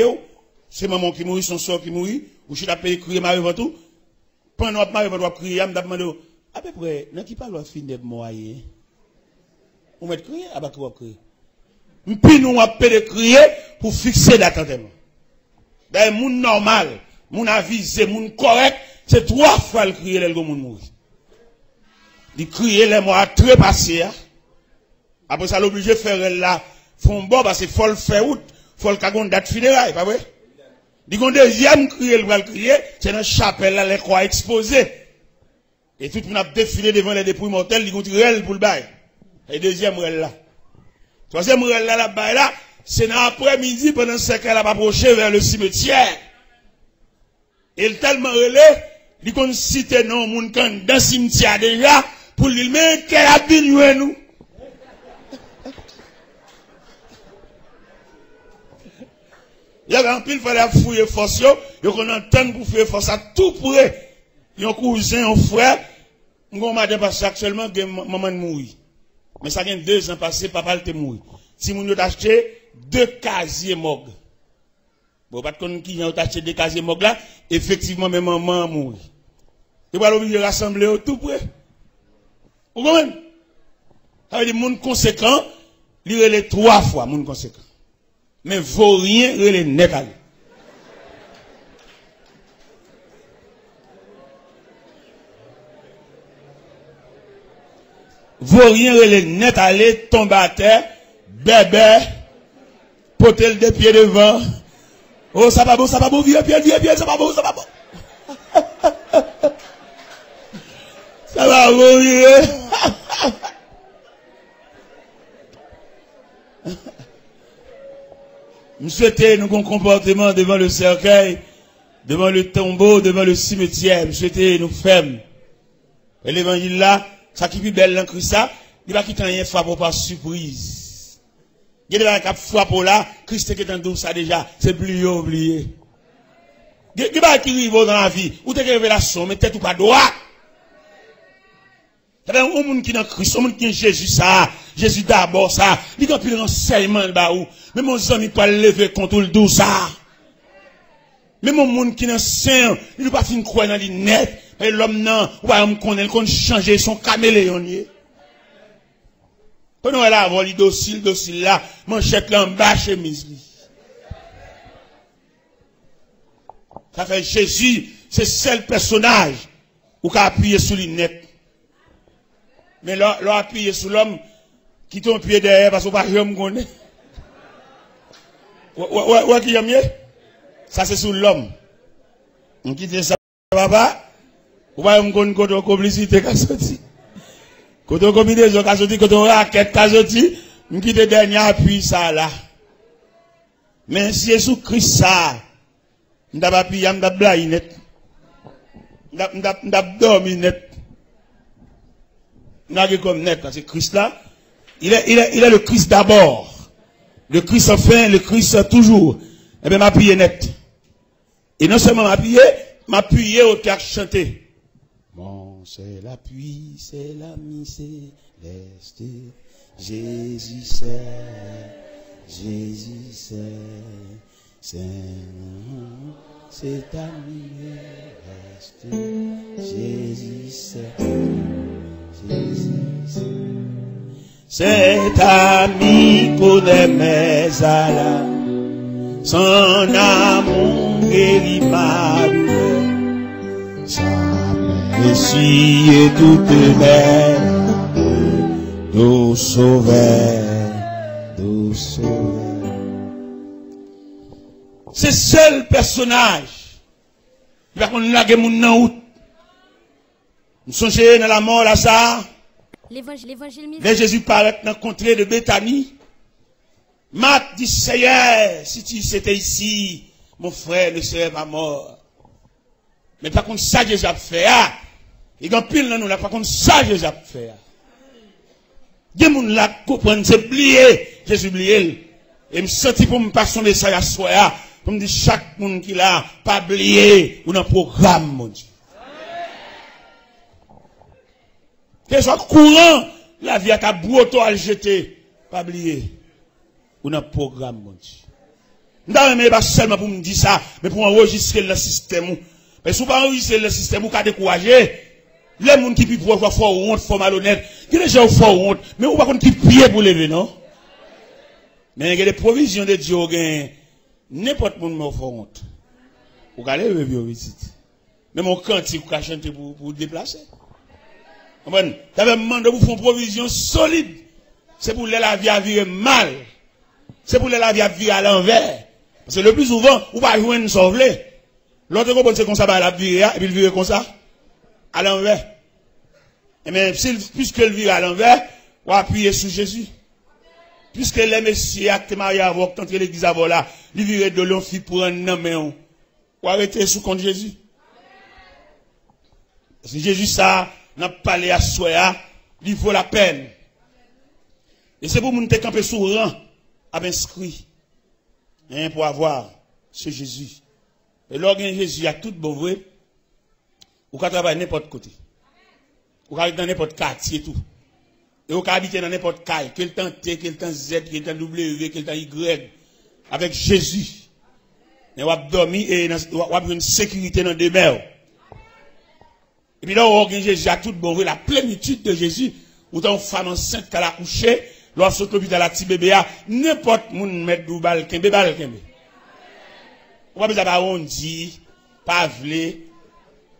c'est maman qui mourit, son sort qui mourit, ou chita appelé crier, marie avant tout. Pendant que marie va crier, je me demande, à peu près, dans qui parle de finir de moyen? On met crier, à bas quoi crier? Puis nous appelons crier pour fixer l'attentement. D'ailleurs, moun normal, moun avisé, moun correct, c'est 3 fois le crier le moun mourir. Il crier les mots très passés. Après ça, l'obligé de faire là, font bon parce qu'il faut le faire out, faut le cagon date funérailles, pas vrai? Il y a un deuxième crier, le crier, c'est dans chapelle là, les croix exposées. Et tout le monde a défilé devant les dépouilles mortelles, il y a un tirel pour le bail. Et deuxième là. Troisième là, c'est dans l'après-midi, pendant ce qu'elle a approché vers le cimetière. Et il tellement relé, il qu'on cite non, moun kan dans le cimetière déjà, pour lui, mais quel a bien nous? Il y a un pile, il fallait fouiller force, il qu'on entend pour fouiller force à tout près. Il y a un cousin, un frère, on m'a dit parce actuellement que maman mourit. Mais ça vient 2 ans passés, papa était mort. Si vous avez acheté 2 casiers mog. Bon, pas de qu'on qui a acheté 2 casiers mog là, effectivement, même maman mort. Et voilà, vous rassembler au tout près. Vous comprenez? Ça veut dire, monde conséquent, il les 3 fois, monde conséquent. Mais vaut rien, il est net à lui. Vaut rien, il est net à lui, tombe à terre, bébé, potel de pieds devant. Oh, ça va beau, vieux, ça va beau. Ça va beau, vieux. Nous souhaitons nous un comportement devant le cercueil, devant le tombeau, devant le cimetière. Nous souhaitons nous fermes. Et l'évangile là, ça qui est plus belle dans Christ, il va quitter rien frappe par surprise. Il y a des gens qui frappent là, Christ qui est dans ça déjà, c'est plus oublié. Il y a des gens qui arrivent dans la vie, ou t'es révélation, mais tête ou pas droit. Il y a des gens qui sont dans Christ, des gens qui sont Jésus ça, Jésus d'abord ça, il y a plus de renseignements là où, mais mon ami pas lever contre le dos ça. Mais mon monde qui est dans Saint, il ne pas fin croire dans les net. Et l'homme, non, on connaît, qu'on change son caméléon. Pendant elle a avoir les docile là, manchette là en bas, chemise. Ça fait Jésus, c'est seul personnage, où qu'a appuyé sur les net. Mais là, appuyé sur l'homme, qui tombe pied derrière, parce qu'on va rien me connaître. Ouais, qui y a mieux? Ça, c'est sur l'homme. On quitte ça, papa. Ou pas, on connaît quand on complicité qu'a sorti. Quand on combinaison qu'a sorti, quand on raquette qu'a sorti, on quitte dernier appui ça là. Mais si Jésus Christ ça, on n'a pas appuyé, on n'a pas blagué net. On n'a pas dormi net. On n'a pas comme net, parce que Christ là, il est le Christ d'abord. Le Christ enfin, le Christ toujours. Eh bien, m'appuyer net. Et non seulement m'appuyer au théâtre chanté. Bon, c'est l'appui, c'est l'ami céleste. Jésus c'est, c'est. cet ami reste. Jésus, c'est Jésus. Cet ami connaît mes alarmes, son amour guérit ma douleur, sa essuie toutes mes larmes, nous sauveur, nous sauveur. C'est seul personnage qui va qu'on lage moun nan out. Nous songeons dans la mort Lazare. L'évangile Jésus paraît dans le contrée de Béthanie. Marc dit, Seigneur, si tu étais ici, mon frère ne serait pas mort. Mais par contre, ça Jésus a fait. Il y a pile dans nous, par contre, ça Jésus a fait. Il y a des gens qui comprennent, c'est oublié. Jésus oublié. Et me senti pour me passer son message à soi. Pour me dire, chaque monde qui l'a, pas oublié, ou dans le programme, mon Dieu. Que soit courant, la vie à ta bouton à le jeter. Pas oublier. Ou dans le programme, mon Dieu. Nous mais pas seulement pour me dire ça, mais pour enregistrer le système. Mais si vous pas enregistrer le système, vous pouvez décourager. Les gens qui peuvent voir fort honte, fort malhonnête. Il y a des gens fort honte, mais vous ne pouvez pas qui prier pour lever, non? Mais il y a des provisions de Dieu, n'importe qui me fort honte. Vous allez lever visite. Mais mon cantique, vous chanter pour déplacer. Vous avez demandé pour faire une provision solide. C'est pour la vie à vivre mal. C'est pour la vie à vivre à l'envers. Parce que le plus souvent, vous va jouer une sauvelée. L'autre comprend c'est comme ça, la vie, et puis il vire comme ça. À l'envers. Et bien, puisque le vire à l'envers, on va appuyer sur Jésus. Puisque les messieurs actes mariés avant, tant que l'église avant là, il vire de l'on fit pour un homme, on arrêter sous compte Jésus. Parce que Jésus, ça, n'a pas parlé à soi, il vaut la peine. Et c'est pour nous te camper sous rang, à inscrit, pour avoir ce Jésus. Et lorsque Jésus a tout bon vrai, ou qu'à travailler n'importe côté. Ou qu'à aller dans n'importe quartier tout. Et ou qu'à habiter dans n'importe caille, quel temps T, quel temps Z, quel temps W, quel temps Y, avec Jésus. Et ou à dormir et ou à une sécurité dans des mers. Et puis là, on organise Jésus a tout bon vrai, la plénitude de Jésus, ou tant femme enceinte qu'elle a couché, lorsque l'hôpital a petit bébé, n'importe moun met dou bal kembe. On va besoin on dit, pas vle.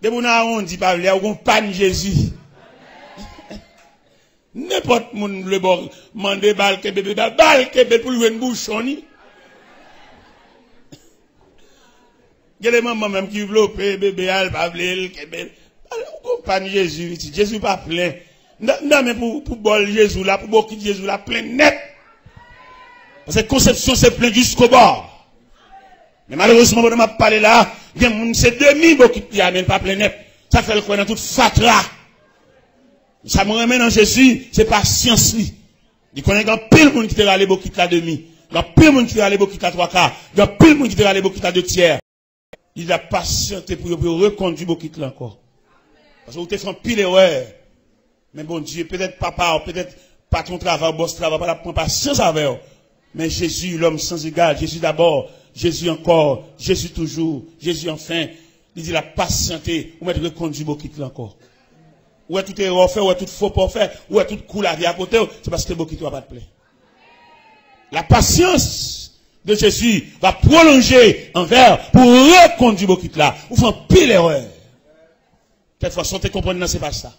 De moun on dit pas vle, on panne Jésus. N'importe moun le bon, mande bal kembe pour lui une bouchon ni. Il y a des mamans même qui veulent bébé al pas vle kembe. On panne Jésus, Jésus pas plein. Non mais pour bol Jésus là, pour beaucoup de Jésus là plein net. Parce que conception c'est plein jusqu'au bord. Mais malheureusement, on m'a parlé là, il y a c'est demi beaucoup qui amène pas plein net. Ça fait le quoi dans toute fatra. Ça me remet dans Jésus, c'est pas science lui. Il connaît grand pile monde qui te râle beaucoup la demi. Grand pile monde qui te râle beaucoup la trois quarts. Grand pile monde qui te râle beaucoup la deux tiers. Il a patienté pour reconduire beaucoup là encore. Parce que vous te fait pile erreur. Mais bon Dieu, peut-être papa, peut-être pas ton travail, boss travail, pas la prendre patience avec eux. Mais Jésus, l'homme sans égal, Jésus d'abord, Jésus encore, Jésus toujours, Jésus enfin, il dit la patienté, ou mettre reconduire beaucoup là encore. Ou est tout erreur fait, ou est tout faux pas fait, ou est tout cool à vie à côté, c'est parce que beaucoup ne va pas te plaire. La patience de Jésus va prolonger envers pour reconduire beaucoup là, ou faire pile erreur. Quelquefois, sans te comprendre, non, c'est pas ça.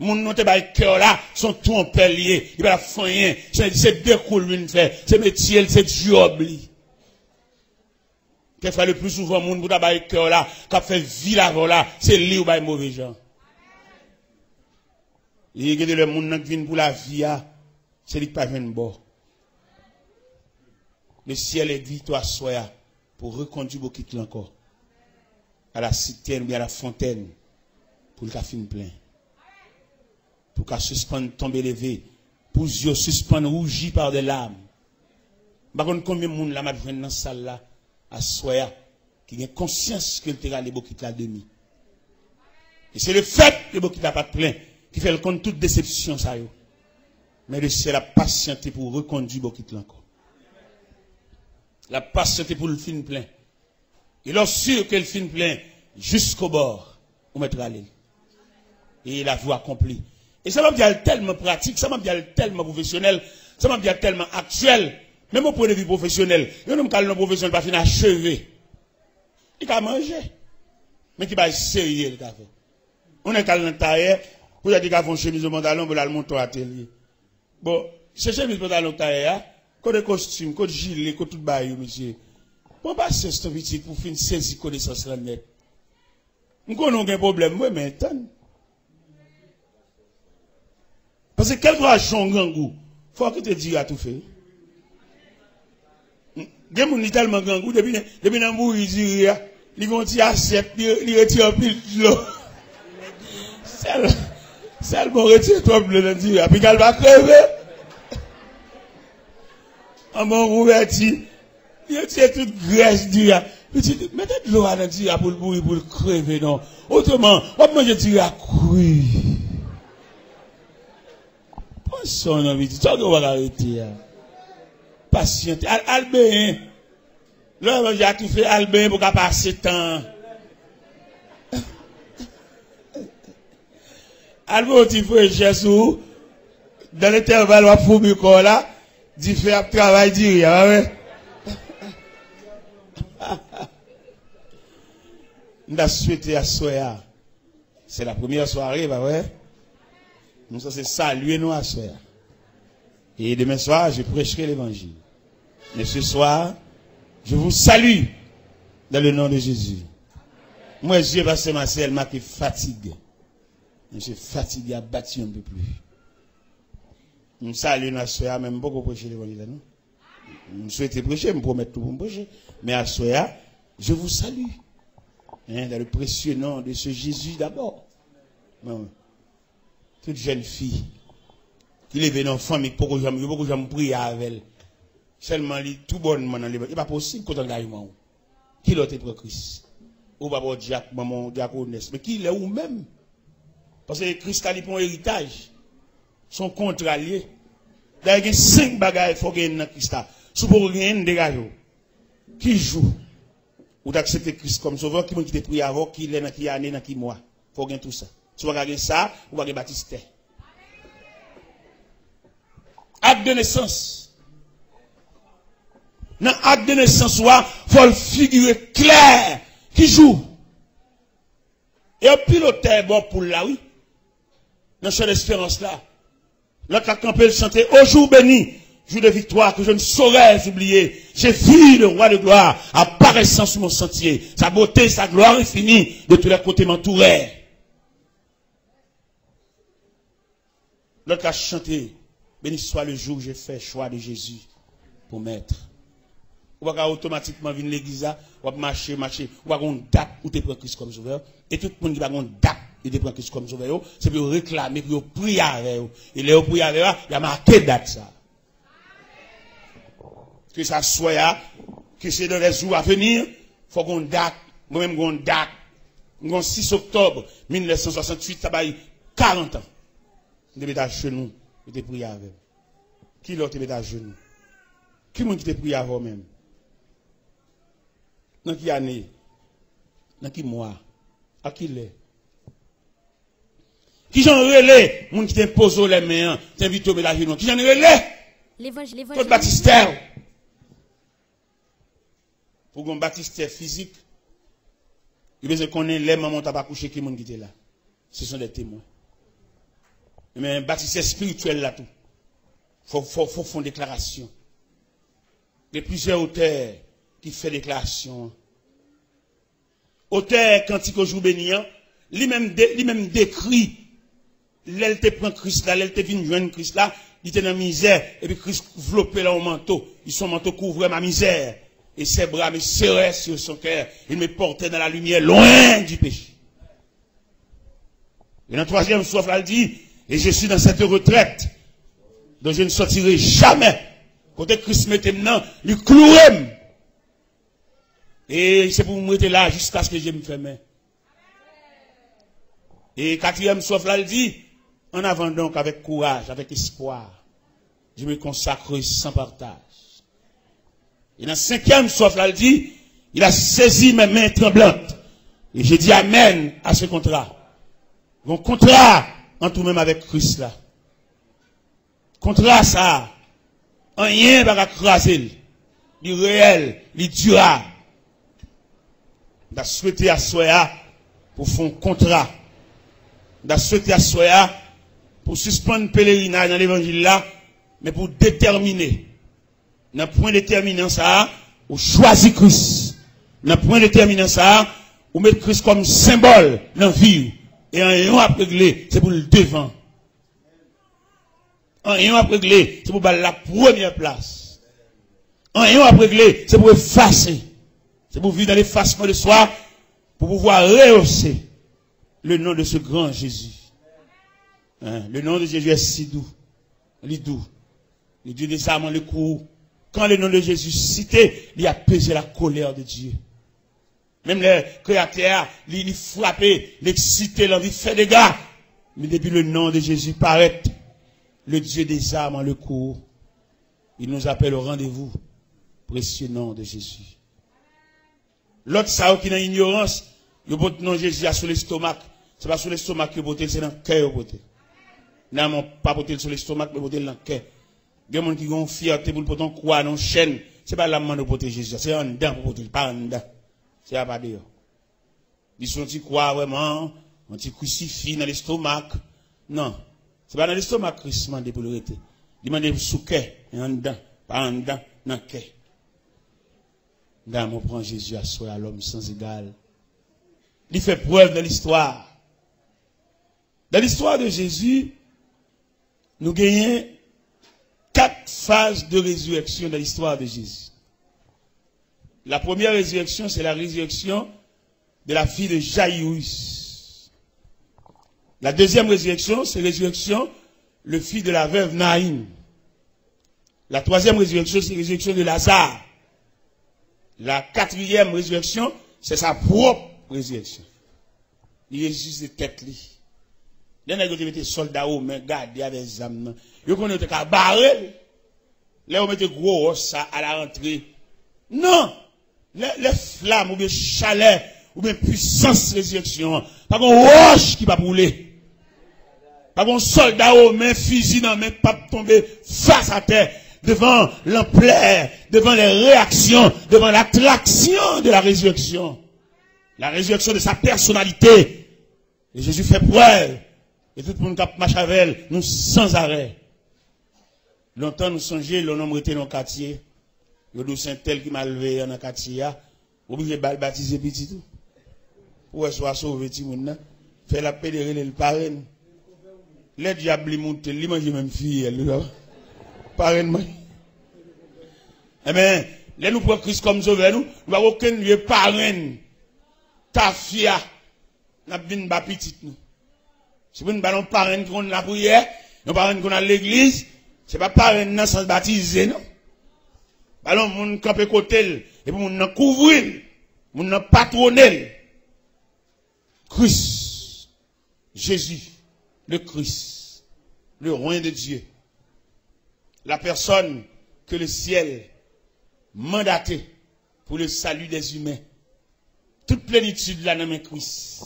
Mon nom te bail cœur là, sont tout en pelier, il va la faire rien, c'est deux coups lui fait, c'est métier, c'est job li. Quelquefois le plus souvent mon bouta bail cœur là, qu'a fait vie là voilà, c'est lui ou bail mauvais gens. Il y a le monde qui vient pour la vie c'est lui qui pas vient bord. Le ciel est victoire soya pour reconduire beaucoup encore à la citerne bien à la fontaine pour le café plein. Pour qu'à suspendre tomber levé, pour yeux suspendre rougi par des larmes. Par contre, combien de monde là m'a dans la salle là, à soya, qui a conscience que le terrain est beaucoup la demi. Et c'est le fait que beaucoup n'a pas de plein, qui fait le compte toute déception ça yo. Mais le ciel a patienté pour reconduire beaucoup encore. La patienté pour le fin plein. Et lorsque qu'elle fin plein, jusqu'au bord, on mettra l'île. Et la voie accomplie. Et ça m'a dit tellement pratique, ça m'a dit tellement professionnel, ça m'a dit tellement actuel, même au point de vue professionnel. Il y a un homme professionnel pas fin achevé. Il a mangé. Mais qui va sérieux le café. On est calme dans tailleur, pour dire qu'il a fait une chemise au pantalon pour aller monter à l'atelier. Bon, c'est chemise au pantalon tailleur, code costume, code gilet, code tout bail, monsieur. Bon, pas c'est ce petit pour finir saisir connaissance là net. Nous connaissons un problème, moi, mais attends. Parce que quel droit son grand goût, faut que tu te dises à tout fait. Des gens qui tellement grand goût, depuis dans le il dit, ils vont tirer assiette, ils retirent un pile de l'eau. C'est le bon retire trop bleu dans le dire, puis qu'elle va crever. En mon rouverti, il retire toute graisse du ya. Puis tu dis, mettez de l'eau à l'intérieur pour le bourrer, pour le crever, non. Autrement, on va manger du ya cuit. Son envie, tu vas arrêter. Patiente. Albin. Là, j'ai tout fait Albin pour qu'à passer temps. Albin, tu fais Jésus. Dans l'intervalle, on va fouiller là. Tu fais un travail d'y ouais. On a souhaité à Soya. C'est la première soirée, bah ouais. Nous, ça, c'est saluer nous à soir. Et demain soir, je prêcherai l'évangile. Mais ce soir, je vous salue dans le nom de Jésus. Moi, je pasteur Marcel m'a été fatigué. Je suis fatigué à battre un peu plus. Nous saluons à soir, même beaucoup prêcher l'évangile, non? Nous souhaitons prêcher, me promettre tout pour me prêcher. Mais à soir, je vous salue. Hein, dans le précieux nom de ce Jésus d'abord. Non. Toute jeune fille qui lève dans famille pour que j'aime prier avec elle. Seulement, tout bonnement dans les. Il n'est pas possible qu'on engagement. Qui l'autre est pour Christ? Ou pas pour Jacques, maman, diaconesse. Mais qui l'est ou même? Parce que Christ a pour un héritage. Son contrat lié. D'ailleurs, il y a 5 bagages qu'il faut gagner dans Christ. Si vous rien dégager. Qui joue? Ou d'accepter Christ comme sauveur, qui te prie avant, qui l'est dans qui année, dans qui mois. Il faut gagner tout ça. Si vous regardez ça, vous regardez Baptiste. Acte de naissance. Dans l'acte de naissance, il faut le figurer clair. Qui joue? Et un piloteur bon pour là, oui. Dans cette espérance là. L'autre a campé le chanter au jour béni, jour de victoire que je ne saurais oublier. J'ai vu le roi de gloire apparaissant sur mon sentier. Sa beauté, sa gloire infinie, de tous les côtés m'entouraient. L'autre a chanté, béni soit le jour où j'ai fait choix de Jésus pour mettre. Ou pas automatiquement venir l'église, ou pas marcher, ou pas une date où tu prends Christ comme sauveur. Et tout le monde qui va une date, il prend Christ comme sauveur, c'est pour réclamer, pour prier avec eux. Et les prier avec eux, il y a marqué date ça. Que ça soit, que c'est dans les jours à venir, il faut qu'on date, moi-même qu'on date. Le 6 octobre 1968, ça va y 40 ans. De mettre à genoux, et de prier avec. Qui l'autre met à genoux? Qui est-ce qui te prie avant même? Dans qui année? Dans qui mois? À qui l'est? Qui j'en relais? Moun qui t'impose les mains, t'invite au mettre à genoux. Qui j'en relais? L'évangile. Tout baptistère. Pour un baptistère physique, il besoin qu'on ait les mamans t'as pas couché qui moun qui était là. Ce sont des témoins. Mais un baptistère spirituel là tout. Faut faire une déclaration. Il y a plusieurs auteurs qui font déclaration. Auteur cantique au jour béni, lui-même décrit, l'elle te prend Christ là, l'elle te vient joindre Christ là, il était dans la misère, et puis Christ enveloppé là au manteau, son manteau couvrait ma misère, et ses bras me serraient sur son cœur, il me portait dans la lumière, loin du péché. Et dans le 3e souffle, elle dit, et je suis dans cette retraite, dont je ne sortirai jamais. Côté Christ mettait maintenant, lui clouait. Et c'est pour me mettre là jusqu'à ce que je me ferme. Et 4e souffle, elle dit, en avant donc avec courage, avec espoir, je me consacre sans partage. Et dans 5e souffle, elle dit, Il a saisi mes mains tremblantes. Et j'ai dit amen à ce contrat. Mon contrat, en tout même avec Christ là. Contrat ça, rien va craser. Du réel, du durable. On a souhaité à Soya pour faire un contrat. On a souhaité à Soya pour suspendre le pèlerinage dans l'évangile là, mais pour déterminer. Dans le point déterminant ça, on choisit Christ. Dans le point déterminant ça, on met Christ comme symbole dans la vie. Et en ayant à régler, c'est pour le devant. En ayant à régler, c'est pour la première place. En ayant à régler, c'est pour effacer. C'est pour vivre dans l'effacement de soi, pour pouvoir rehausser le nom de ce grand Jésus. Hein? Le nom de Jésus est si doux. Il est doux. Le Dieu désarmant le cou. Quand le nom de Jésus cité, il a pesé la colère de Dieu. Même les créateurs, il frappé, l'excité, l'envie fait des dégâts. Mais depuis le nom de Jésus paraît, le Dieu des âmes en le cours, il nous appelle au rendez-vous. Précieux nom de Jésus. L'autre, ça, qui est dans l'ignorance, il y a nom de Jésus sur l'estomac. Ce n'est pas sur l'estomac que vous c'est dans le cœur. Non, pas sur l'estomac, mais dans le cœur. Il y a des gens qui ont fierté pour le croire dans une chaîne. Ce n'est pas la main de protéger Jésus, c'est en dedans pour protéger, pas en dedans. C'est pas d'ailleurs. Ils sont qui croient vraiment, on t'y crucifie dans l'estomac. Non. C'est pas dans l'estomac que Christ demande pour le rester. Il demande sous cœur, et en dedans, pas en dedans, dans le cœur. Dans on prend Jésus à soi, à l'homme sans égal. Il fait preuve dans l'histoire. Dans l'histoire de Jésus, nous gagnons 4 phases de résurrection dans l'histoire de Jésus. La première résurrection, c'est la résurrection de la fille de Jaïrus. La deuxième résurrection, c'est la résurrection le fils de la veuve Naïm. La troisième résurrection, c'est la résurrection de Lazare. La quatrième résurrection, c'est sa propre résurrection. Il ressuscite de tête. Les nègres qui étaient soldats aux mains, gardés avec des âmes. Ils connaissaient qu'à barrer. Là, on mettait gros ça à la rentrée. Non! Les flammes, ou bien chaleur, ou bien puissance de résurrection. Pas qu'on roche qui va brûler. Pas qu'on soldat aux mains, fusil dans les mains, pas tomber face à terre. Devant l'ampleur, devant les réactions, devant l'attraction de la résurrection. La résurrection de sa personnalité. Et Jésus fait preuve. Et tout le monde qui marche avec elle, nous sans arrêt. Longtemps nous songeons, le nombre était dans le quartier. Le nous saint tel qui m'a levé dans le quartier. Obligé de baptiser petit tout. Pour soit sauvé petit monde. Fait la pédérer le parrain. Les diables montent, ils mangent même fille. Parrain. Eh bien, là nous prenons Christ comme sauveur, nous n'avons aucun lieu parrain. Ta fille, nous avons une petite nous. C'est pas une ballon parrain qu'on a la prière, nous parrain qu'on a l'église, c'est pas parrain dans sans baptiser, non. Ballon, mon camper côté, et pour mon couvrir, mon patronner. Christ, Jésus, le Christ, le roi de Dieu. La personne que le ciel mandaté pour le salut des humains. Toute plénitude là dans le Christ.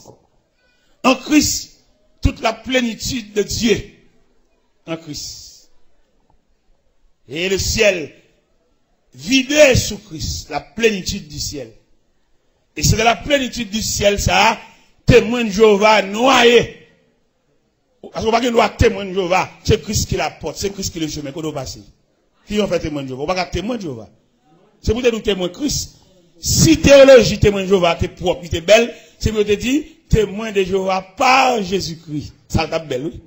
En Christ, toute la plénitude de Dieu. En Christ. Et le ciel vidé sous Christ, la plénitude du ciel. Et c'est de la plénitude du ciel, ça, témoin de Jéhovah noyé. Parce qu'on va pas témoin de Jéhovah, c'est Christ qui la porte, c'est Christ qui le chemin qu'on doit passer. Qui ont fait témoin de Jéhovah? On va pas témoin de Jéhovah. C'est pour nous témoin de Christ. Si théologie témoin de Jéhovah, t'es propre, t'es belle, c'est pour te dire témoin de Jéhovah par Jésus-Christ. Ça t'a belle, oui.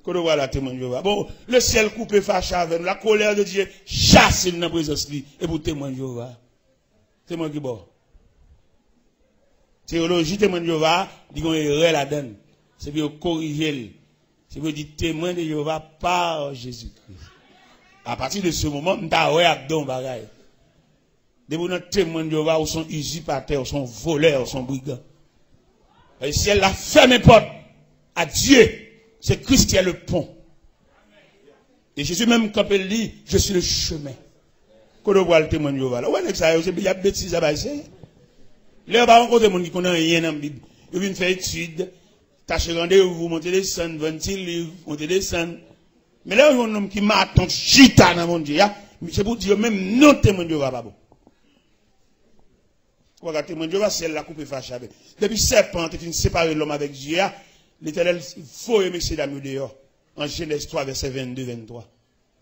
Qu'on doit voir la témoin de Jéhovah. Bon, le ciel coupé fâché avec nous, la colère de Dieu chasse dans la présence de lui, et pour témoin de Jéhovah. Témoin qui bon. Théologie témoin de Jéhovah, dit qu'on est là-dedans. C'est pour corriger. C'est pour dire témoin de Jéhovah par Jésus-Christ. À partir de ce moment, nous avons un bagage. Des témoins de Jéhovah, ou sont usurpateurs, ou sont voleurs, ou sont brigands. Et si elle a fermé porte à Dieu, c'est Christ qui est le pont. Et Jésus même, quand il dit, je suis le chemin, Quand on voit le témoin de Jéhovah, ouais, il y a bêtises à passer. Là, on va rencontrer des gens qui connaissent rien dans la Bible. Ils viennent faire études, tâcher rendez-vous, monter des scènes, vendre des livres, monter des scènes. Mais là, il y a un homme qui m'a attendu chita dans mon Dieu. C'est pour dire même non témoin de Jéhovah, pas bon. Regardez, témoin de Jéhovah, c'est la coupe fâchée. Depuis serpent, tu viens séparer l'homme avec Dieu. L'Éternel, il faut aimer ces dames dehors. En Genèse 3, verset 22-23.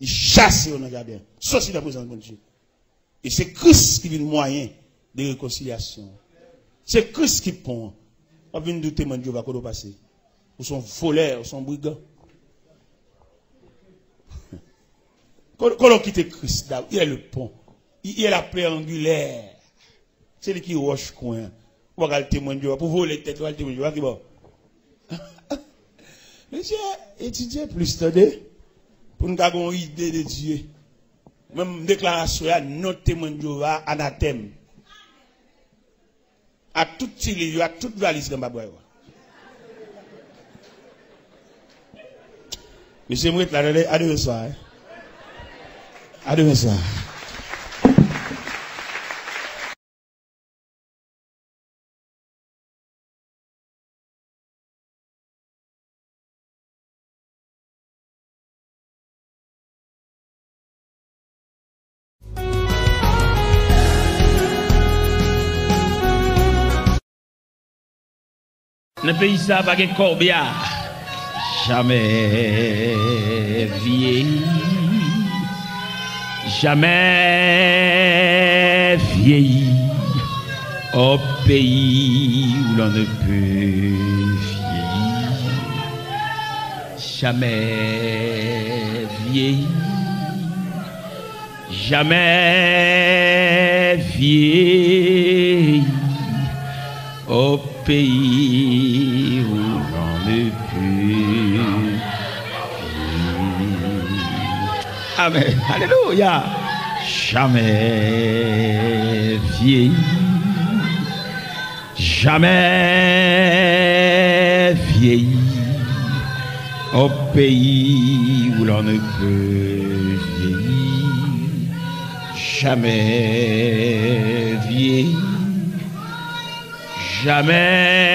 Il chasse dans le jardin. Ceci dans la présence de Dieu. Et c'est Christ qui vient moyen de réconciliation. C'est Christ qui pond. On vient de témoin de Dieu va passer. Ou son voleur, ou son brigand. Quand on quitte Christ, il est le pont. Il est la pierre angulaire. C'est lui qui roche coin. On va le témoin de Dieu. Pour voler tête, on va le témoin de Dieu. Qui bon? Monsieur, étudiez plus, attendez. Pour nous avoir une idée de Dieu. Même déclaration, notre témoin de Dieu, anathème. À tout petit livre, à toute valise dans ma boîte. Monsieur Mouet, là, à demain soir. À demain soir. Dans le pays, ça pas de corbillard. Jamais vieilli. Jamais vieilli. Au pays où l'on ne peut vieillir. Jamais vieilli. Jamais vieilli. Au pays où l'on ne peut vivre. Amen. Alléluia. Jamais vieilli. Jamais vieilli. Au pays où l'on ne peut vieillir. Jamais vieilli. Jamais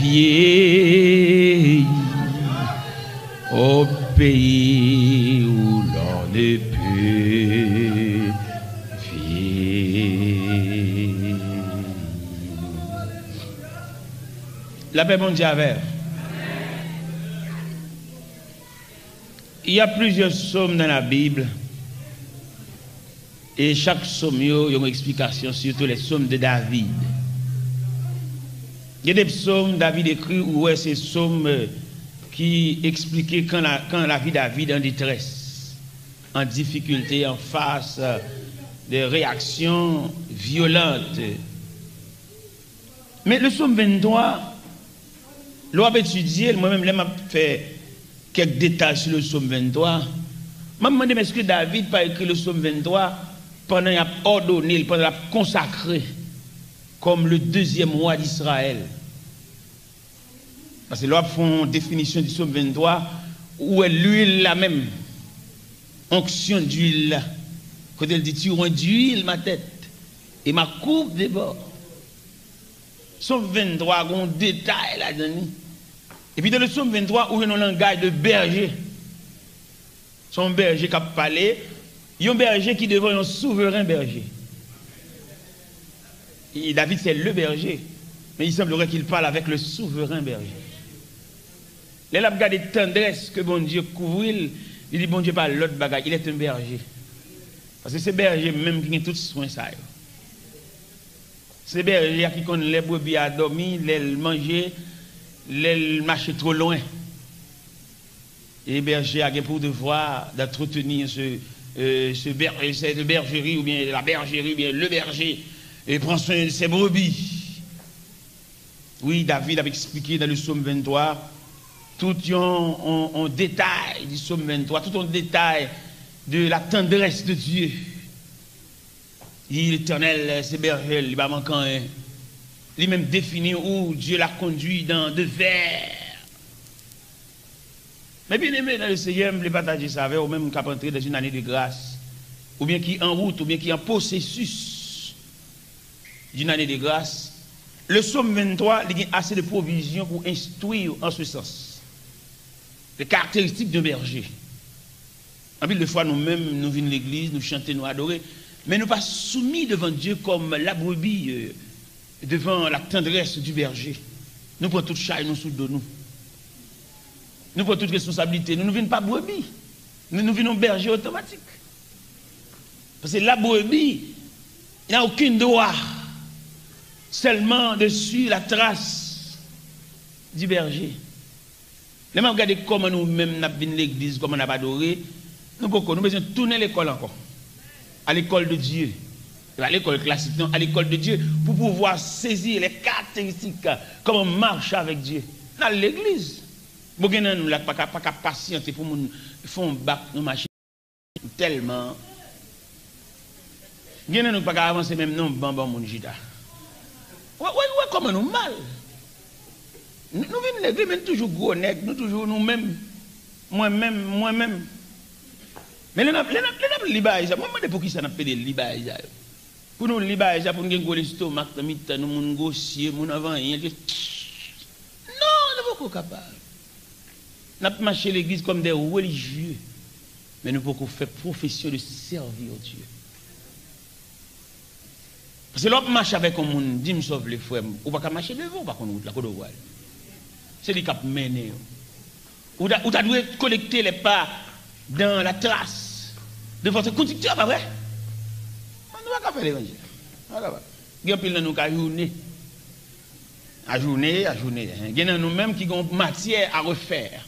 vieilli au pays où l'on ne peut vivre. La paix, mon Dieu, avec. Il y a plusieurs psaumes dans la Bible. Et chaque psaume, il y a une explication, surtout les psaumes de David. Il y a des psaumes David écrit où c'est psaumes qui expliquaient quand la vie de David en détresse, en difficulté, en face de réactions violentes. Mais le psaume 23, l'on a étudié, moi-même, je fait quelques détails sur le psaume 23. Je me demande, est-ce que David n'a pas écrit le psaume 23 pendant qu'il a ordonné, pendant qu'il a consacré comme le deuxième roi d'Israël? Parce que là, ils font une définition du psaume 23 où est l'huile la même. Onction d'huile. Quand elle dit, tu rends d'huile ma tête et ma coupe déborde. Psaume 23, il y a un détail là-dedans. Et puis dans le psaume 23, où il y a un langage de berger. Son berger qui a parlé, il y a un berger qui devient un souverain berger. Et David, c'est le berger. Mais il semblerait qu'il parle avec le souverain berger. Là, il a regardé tendresse que bon Dieu couvre. Il dit, bon Dieu, pas l'autre bagaille. Il est un berger. Parce que c'est berger même qui a tout soin ça. C'est berger qui connaît les brebis à dormir, les manger, les marcher trop loin. Et berger a pour devoir d'entretenir cette bergerie, ou bien la bergerie, ou bien le berger, et prend soin de ses brebis. Oui, David avait expliqué dans le psaume 23, tout en détail du psaume 23, tout en détail de la tendresse de Dieu. L'Éternel, c'est berger, il va manquer un. Il même défini où Dieu l'a conduit dans de vers. Mais bien aimé dans le Seigneur, je partager ça avec vous, même qu'à entrer dans une année de grâce. ou bien qui est en route, ou bien qui est en processus d'une année de grâce, le psaume 23, il y a assez de provisions pour instruire en ce sens. Les caractéristiques d'un berger. En plus de fois, nous-mêmes, nous venons à l'église, nous chantons, nous adorons, mais nous pas soumis devant Dieu comme la brebis devant la tendresse du berger. Nous prenons toute charge, nous sous de nous. Nous prenons toute responsabilité. Nous ne venons pas brebis. Nous venons berger automatique. Parce que la brebis, il n'a aucun droit. Seulement dessus la trace du berger. Les gens regardent comment nous-mêmes nous venons à l'église, comment nous avons adoré. Nous besoin de tourner l'école encore. À l'école de Dieu. À l'école classique, non, à l'école de Dieu, pour pouvoir saisir les caractéristiques, comment on marche avec Dieu. Dans l'église. Nous n'avons pas patienter pour nous faire un bac, nous marcher tellement. Nous n'avons pas avancer même non, bon, mon jita. Ouais, comment nous mal. Nous venons de l'église, mais toujours gros nègres, nous toujours nous-mêmes. Moi-même. Mais les libères, moi, pour qui ça n'a pas de libères? Pour nous, libères, pour nous gagner l'estomac, nous avons négocié, nous avons rien. Non, nous ne sommes pas capables. Nous avons marché l'église comme des religieux, mais nous ne pouvons pas faire profession de servir Dieu. Parce que l'autre marche avec un monde, dit me sauve les frères, ou pas marcher devant, ou pas qu'on route la côte de voile. C'est lui qui a mené. Ou tu dois collecter les pas dans la trace de votre conducteur, pas vrai? On ne va pas faire l'évangile. Il y a pile de nous qui à journée. Il y a nous-mêmes qui ont matière à refaire.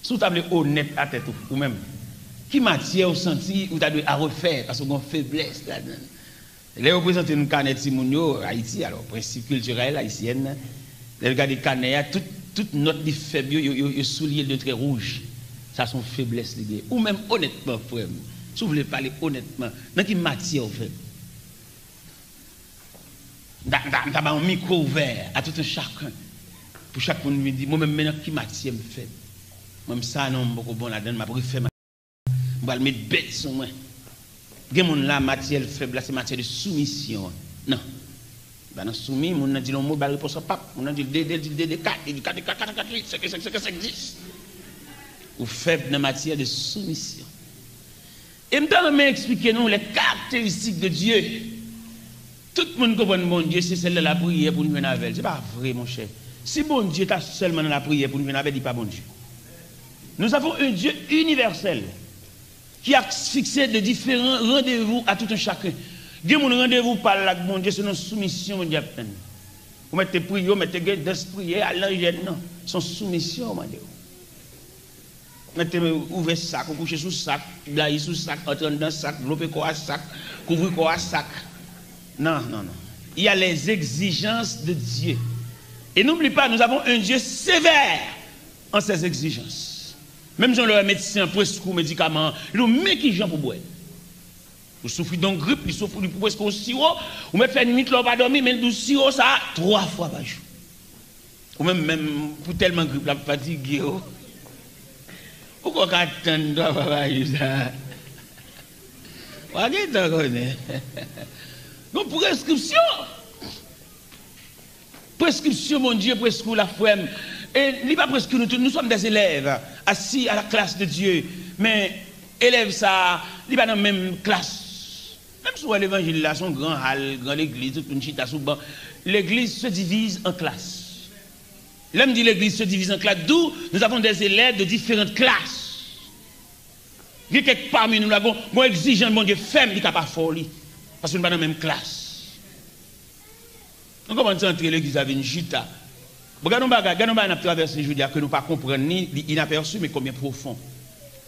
Sous table honnête à tête ou même. Qui matière au senti ou tu dois à refaire parce qu'on a faiblesse là-dedans. Les représentants de Canet Simonio, Haïti, alors, principe culturel haïtien, les gars de Canet, toute note de faible, ils soulignent de trait rouge. Ça, sont faiblesses. Ou même honnêtement, frère. Si vous voulez parler honnêtement, dans quelle matière, frère? Dans un micro ouvert à tout un chacun. Pour chaque monde me dit, moi-même, maintenant, qui matière me fait? Moi, ça, non, beaucoup bon là-dedans, je vais faire ma. Je vais mettre bête sur moi. La matière faible, c'est matière de soumission. Non. Ben, soumis, on a dit le mot, ben, réponse pape. On a dit DD 4, 4, 10. Ou faible dans matière de soumission. Et maintenant, on expliquer nous les caractéristiques de Dieu. Tout le monde comprend bon Dieu, c'est celle de la prière pour nous venir avec. Ce n'est pas vrai, mon cher. Si bon Dieu est seulement dans la prière pour nous venir avec, il n'est pas bon Dieu. Nous avons un Dieu universel qui a fixé de différents rendez-vous à tout un chacun. Dieu, mon rendez-vous par là, mon Dieu, c'est une soumission, mon Dieu. Vous mettez prière, vous mettez d'esprit, à l'angèle, non. C'est une soumission, mon Dieu. Mettez ouvert sac, vous couchez sous sac, blayer sous sac, entrer dans sac, développer quoi à sac, couvrir quoi à sac. Non. Il y a les exigences de Dieu. Et n'oublie pas, nous avons un Dieu sévère en ses exigences. Même si on le médecin presque médicament, nous met qui gens pour boire. Vous souffrez d'une grippe, vous souffrez presque au sirop, vous mettez une nuit, vous pas dormir, mais du sirop ça 3 fois par jour. Ou même pour tellement grippe, la fatigue. Pourquoi attendre par ça? Donc prescription. Prescription, mon Dieu, presque la femme. Et il n'est pas presque nous sommes des élèves assis à la classe de Dieu. Mais élèves, ça, il n'est pas dans la même classe. Même si l'évangile là, son grand hall, grand église, toute une chita sous banc, l'église se divise en classes. L'homme dit l'église se divise en classes, d'où nous avons des élèves de différentes classes. Il y a quelque parmi nous, moi exigeant, mon Dieu, femme, il n'est pas folie. Parce que nous sommes dans la même classe. Donc, comment entrer l'église avec une chita? Regardons, on a traversé, je veux dire, que nous ne comprenons ni inaperçu, mais combien profond.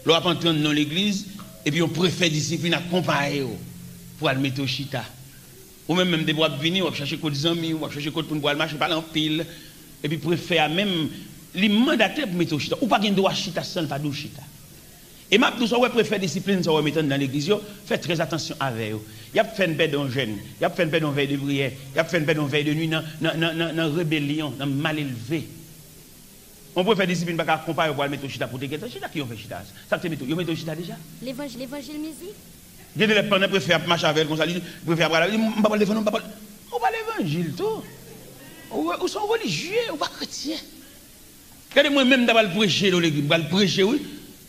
L'on va entrer dans l'église, et puis on préfère discipline à comparer pour aller mettre au chita. Ou même des bois venir, on va chercher des amis, on va chercher pour nous marcher par en pile, et puis préfère même les mandater pour mettre au chita. Ou pas qu'il doit chita sans pas de chita. Et ma nous avons préféré discipline, ça va mettre dans l'église, faites très attention avec eux. Il y a fait une paix d'un jeune, il y a fait une paix d'un veille de prière, il y a fait une paix d'un veille de nuit, dans rébellion, dans mal élevé. On peut faire discipline parce qu'on peut mettre au chita pour te guetter. Chita qui on fait chita. Ça te met au chita déjà. L'évangile musique. Il y a des gens qui préfèrent marcher avec comme ça, ils préfèrent parler. On parle l'évangile tout. Ou sont religieux, ou pas chrétiens. Regardez-moi même d'abord prêcher dans l'église, prêcher oui.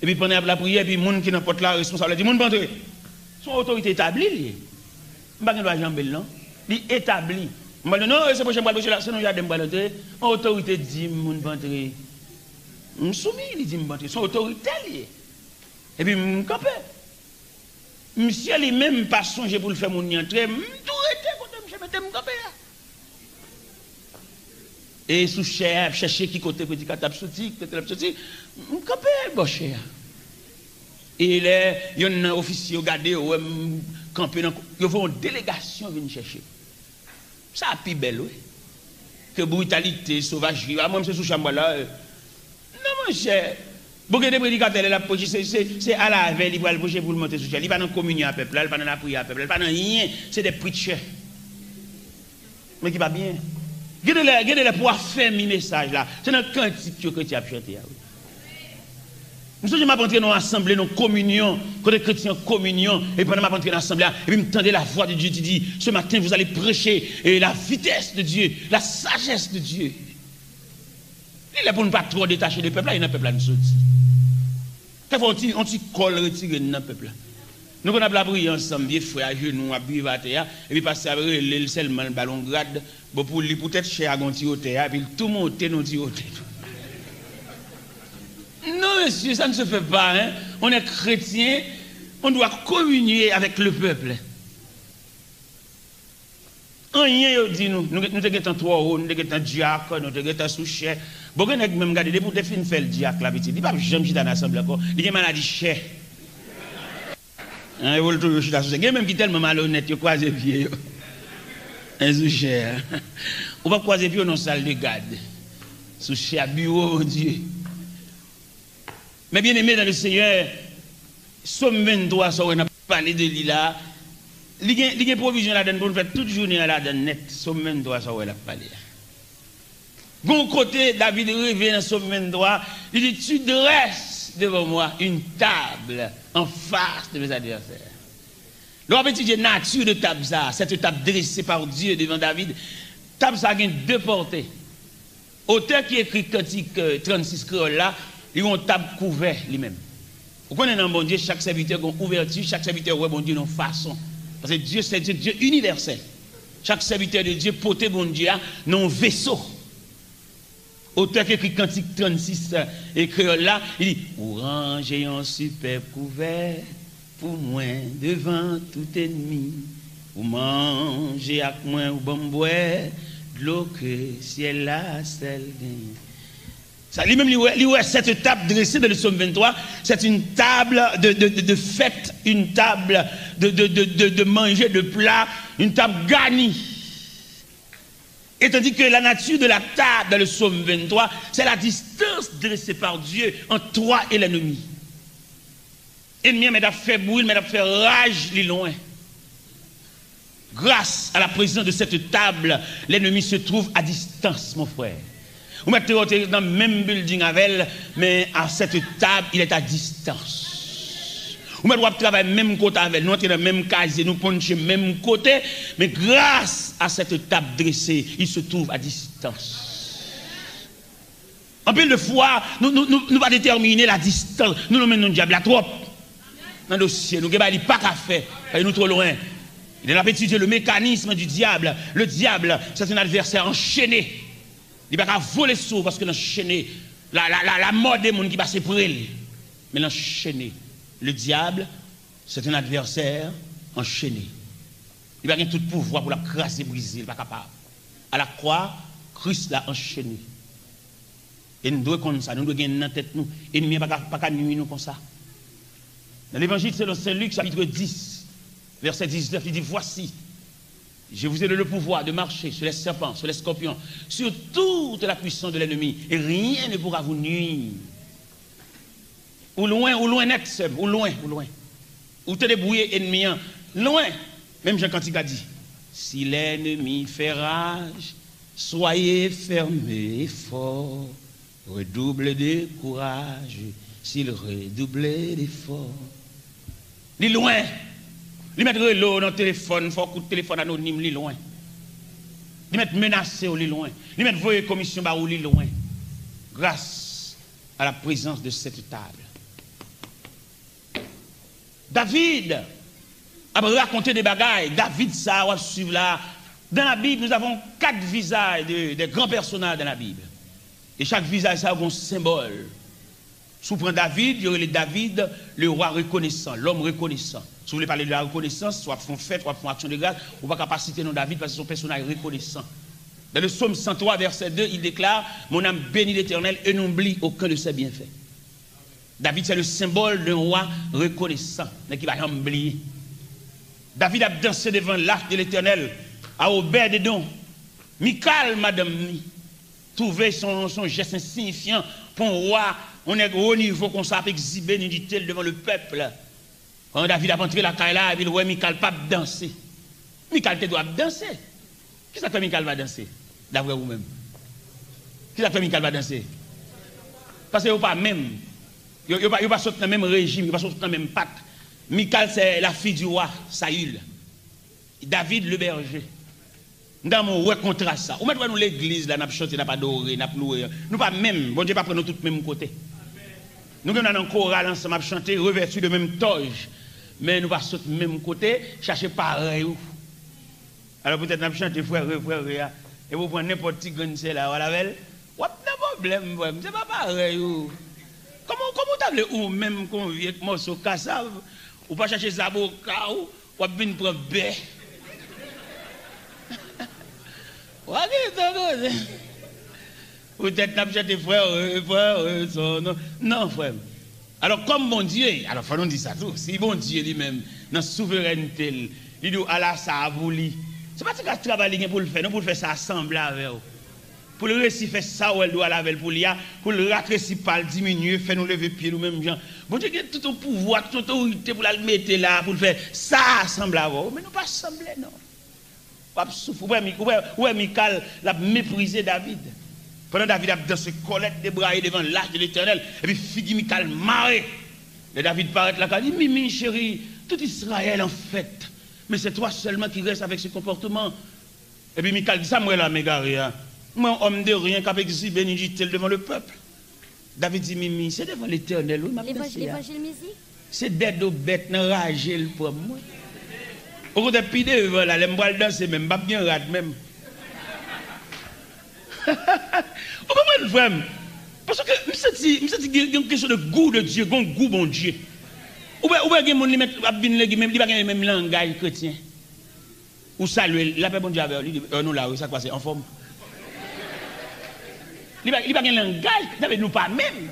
Et puis pendant la prière, puis les gens qui n'importe la responsable dit, monde entrer. Son autorité établie. Je ne vais pas jamber non. Il établi. Je vais dire non, c'est pour que je prêcher là, sinon il y a des gens qui autorité dit, monde pas entrer. Je suis soumis, il dit, je entrer. Son autorité liée. Et puis je campe. Monsieur lui-même pas songé pour le faire mon entrer, tout était quand je mettais mon camper. Et sous cher, chercher qui côté petit catap sorti, catap sorti, camper bon cher. Et là, il y a un officier regardé ou camper dans ils vont une délégation venir chercher. Ça a plus belle oui. Que brutalité, sauvagerie. Moi c'est sous chambre là. Non mon cher. Beaucoup de prédicateurs là c'est à la veille il va le pocher pour le monter sous cher. Il pas dans communion à peuple, il pas dans la prière à peuple, il pas dans rien, c'est des preachers. Mais qui va bien. Regardez pour faire mes messages là. C'est dans cantique que tu as chanté. Je m'ai entré dans l'assemblée, dans la communion, quand les chrétiens communion, et pendant que je entré dans l'assemblée, et puis je m'entendais la voix de Dieu qui dit, ce matin vous allez prêcher et la vitesse de Dieu, la sagesse de Dieu. Il est pour ne pas trop détacher le peuple là, il y a un peuple là, nous sommes. On t'y colle retiré dans le peuple là. Nous on a la prière ensemble, bien frère à genoux, à prier à terre, et puis passer avec le seulement le ballon grade, pour lui peut-être cher à gonti au terre, et puis tout monter nous dit au terre. Non, monsieur, ça ne se fait pas. Hein? On est chrétien, on doit communier avec le peuple. Rien, dit nous sommes 3 euros, nous sommes diacre, nous sommes sous-chef. Bon, on a même gardé pour te faire le diacre là, il ne va jamais chiter dans l'assemblée encore. Il y a une maladie chère. Il faut le trouver chiter dans l'assemblée. Il y a même qui est tellement malhonnête, il croise les pieds. Un sous-chef. On va croiser les pieds dans la salle de garde. Sous-chef, bureau, mon Dieu. Mais bien aimé dans le Seigneur, Somme 23, ça on a parlé de lui là. Il y a une provision là-dedans pour nous faire toute journée là-dedans net. Somme 23, ça on a parlé. Bon côté, David revient dans Somme 23, il dit, tu dresses devant moi une table en face de mes adversaires. Lorsqu'on va étudier la nature de table, cette table dressée par Dieu devant David, table ça a deux portées. Auteur qui écrit Cantique 36 créole là, ils ont une table couverte lui-même. Vous connaissez dans bon Dieu, chaque serviteur a une ouverture, chaque serviteur a bon Dieu une façon. Parce que Dieu, c'est Dieu universel. Chaque serviteur de Dieu porte bon Dieu dans un vaisseau. Auteur qui écrit Cantique 36 écrit là, il dit, pour ranger un superbe couvert, pour moi devant tout ennemi, pour manger avec moi ou bon boire, de l'eau que ciel là, celle ça lui-même, cette table dressée dans le psaume 23, c'est une table de fête, une table de manger, de plat, une table garnie. Et tandis que la nature de la table dans le psaume 23, c'est la distance dressée par Dieu entre toi et l'ennemi. L'ennemi m'a fait bruit, m'a fait rage, il est loin. Grâce à la présence de cette table, l'ennemi se trouve à distance, mon frère. Vous mettez dans le même building avec elle, mais à cette table, il est à distance. Vous mettez travailler même côté avec elle, nous sommes dans le même casier, nous punchons le même côté, mais grâce à cette table dressée, il se trouve à distance. En plus de fois, nous va déterminer la distance. Nous menons le diable à trop. Dans le dossier, nous n'avons pas qu'à faire, nous trop loin. Il a étudié le mécanisme du diable. Le diable, c'est un adversaire enchaîné. Il ne va pas voler sous parce que l'enchaîné, la mort des gens qui passe pour elle. Mais l'enchaîné, le diable, c'est un adversaire enchaîné. Il va avoir tout pouvoir pour la craser, briser, il n'est pas capable. À la croix, Christ l'a enchaîné. Et nous devons comme ça, nous devons gagner dans tête nous. Et nous ne pouvons pas nuire nous comme ça. Dans l'évangile selon Saint Luc, chapitre 10, verset 19, il dit, voici. Je vous ai donné le pouvoir de marcher sur les serpents, sur les scorpions, sur toute la puissance de l'ennemi. Et rien ne pourra vous nuire. Ou loin net, ou loin. Ou te débrouiller ennemi, loin. Même Jean Cantique a dit, si l'ennemi fait rage, soyez fermés et forts. redouble de courage, s'il redoublait d'efforts. Il est loin. Il met l'eau dans le téléphone, il faut un coup de téléphone anonyme, il est loin. Il met menacé, il est loin. Il met voyer commission, il est loin. Grâce à la présence de cette table. David a raconté des bagailles. David, ça, on va suivre là. Dans la Bible, nous avons 4 visages des grands personnages dans la Bible. Et chaque visage, ça a un symbole. Si vous prenez David, il y aurait David, le roi reconnaissant, l'homme reconnaissant. Si vous voulez parler de la reconnaissance, soit font fête, soit font action de grâce, on va pas citer non David parce que son personnage reconnaissant. Dans le psaume 103, verset 2, il déclare: mon âme bénit l'Éternel et n'oublie aucun de ses bienfaits. David, c'est le symbole d'un roi reconnaissant, mais qui va rien oublier. David a dansé devant l'arche de l'Éternel, à Obed-Edom. Michal, madame, trouvé son geste insignifiant pour un roi. On est au niveau qu'on s'est exhibé, nous dit-il, devant le peuple. Quand David a rentré la caille là, il dit: ouais, Michal pas danser. Michal te doit danser. Qui ça fait Michal va danser? D'après vous-même. Qui ça fait Michal va danser? Parce que vous pas même. Vous ne pas sortir dans le même régime, vous ne pas sortir dans le même pacte. Michal, c'est la fille du roi, Saül. David, le berger. Dans mon ouais contre ça. Ou maintenant, nous l'église, là, nous chanté, nous pas adoré, nous loué. Nous pas même, bon Dieu, pas prendre tout le même côté. Nous sommes dans un choral ensemble, nous chanter, revêtus de même toge. Mais nous pas sortir du même côté, chercher pareil. Alors peut-être nous chanter frère, et vous prenez n'importe qui gagne là, voilà, ou pas de problème, c'est pas pareil. Comment tu as ou même qu'on vient avec morceau cassave, ou pas chercher Zaboka, ou bien prendre baie. Peut-être n'a pas frère, non frère. Alors comme bon Dieu, alors faut nous dire ça tout. Si bon Dieu lui-même dans souveraineté, il dit Allah ça a voulu. C'est pas que travailler pour le faire, non pour le faire ça ensemble avec vous. Pour le récit faire ça ou elle doit la pour l'IA, pour le raccourcir pas, le diminuer, faire nous lever pied nous-mêmes gens. Bon Dieu, tout ton pouvoir, toute autorité pour la mettre là, pour le faire ça ensemble avec vous. Mais nous pas assembler, non. Pas souffrir. Ouais, Michal l'a méprisé David. Pendant David a dansé Colette débraillé devant l'arche de l'Éternel, et puis figure Michal marre. Et David paraît là, il dit: Mimi chérie, tout Israël en fait. Mais c'est toi seulement qui reste avec ce comportement. Et puis Michal dit: ça, moi là, mes gars, moi, homme de rien, qui a exhibé, dit-il devant le peuple. David dit: Mimi, c'est devant l'Éternel. L'évangile musique? C'est d'être aux bêtes, n'enrager le pour moi. Au côté de pide, voilà, les m'bois danser même, pas bien rad même. Vous comprenez, frère? Parce que, je me sens qu'il y a une question de goût de Dieu, un goût bon Dieu. Ou bien, il y a des gens qui n'ont pas le même langage chrétien. Ou saluer, la paix bon Dieu avec lui, non, là, ça passe en forme. Il n'y a pas de langage, nous pas même.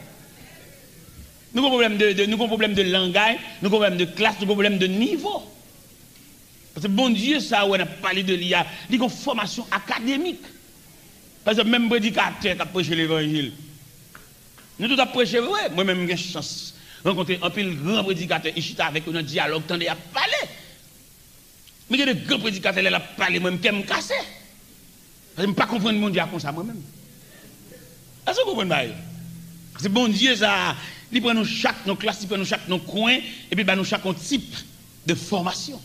Nous avons un problème de langage, nous avons un problème de classe, nous avons un problème de niveau. Parce que bon Dieu, ça, on a parlé de l'IA, il y a une formation académique. Parce que même prédicateur qui a prêché l'évangile. Nous tous avons prêché, ouais, moi-même j'ai chance de rencontrer un pile grand prédicateur ici avec un dialogue, tendez à parler. Mais il y a des grands prédicateurs qui ont parlé, moi-même, qui me cassé. Parce que je ne peux pas comprendre mon Dieu comme ça moi-même. Est-ce que vous comprenez? C'est bon Dieu, ça, il prend nous chaque nos classes, il prend nous chaque nos coins, et puis nous chaque type de formation.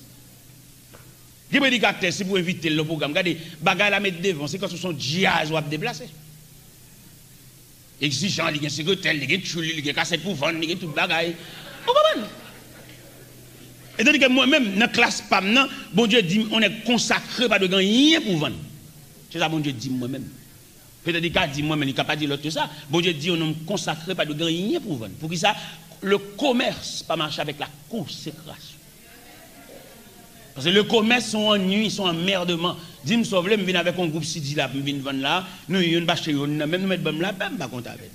Les prédicateurs, si vous invitez le programme, regardez, bagaille à mettre devant, c'est quand ce sont jazz ou à déplacer. Exigeant, il y a un secrétaire, il y a un chouli, il y a un cassette pour vendre, il y a tout bagaille. Vous comprenez? Et tandis que moi-même, dans la classe PAM, bon Dieu dit, on est consacré, pas de rien pour vendre. C'est ça, bon Dieu dit moi-même. Peut-être qu'il dit moi-même, il n'a pas dit l'autre ça. Bon Dieu dit, on est consacré, pas de rien pour vendre. Pour qui ça? Le commerce pas marcher avec la consécration. Parce que le commerce sont ennuyés, sont emmerdements. Dis me sauve, je viens avec un groupe Sidi là, je viens vendre là, nous une bâche, même nous mettre là, même pas compte avec.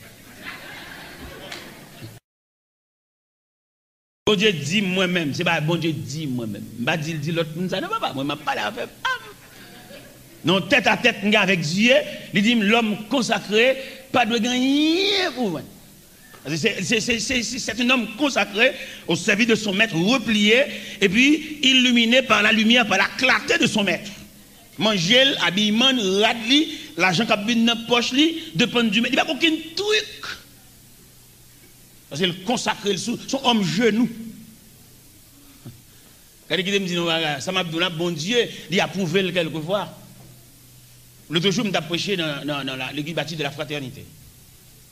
Bon Dieu dit moi-même, c'est pas bon Dieu dit moi-même. Pas dit l'autre, ça ne va pas, moi je parle avec non, tête à tête avec Dieu, il dit l'homme consacré, pas de gagner pour vendre. C'est un homme consacré au service de son maître, replié, et puis illuminé par la lumière, par la clarté de son maître. Manger, habillement, radli, l'argent qui a bien dans la poche, dépend du il n'y a pas aucun truc. Parce qu'il consacre son homme genou. Quand il me dit, ça m'a dit, bon Dieu, il a prouvé quelquefois. L'autre jour, je me prêché dans l'église bâtie de la fraternité.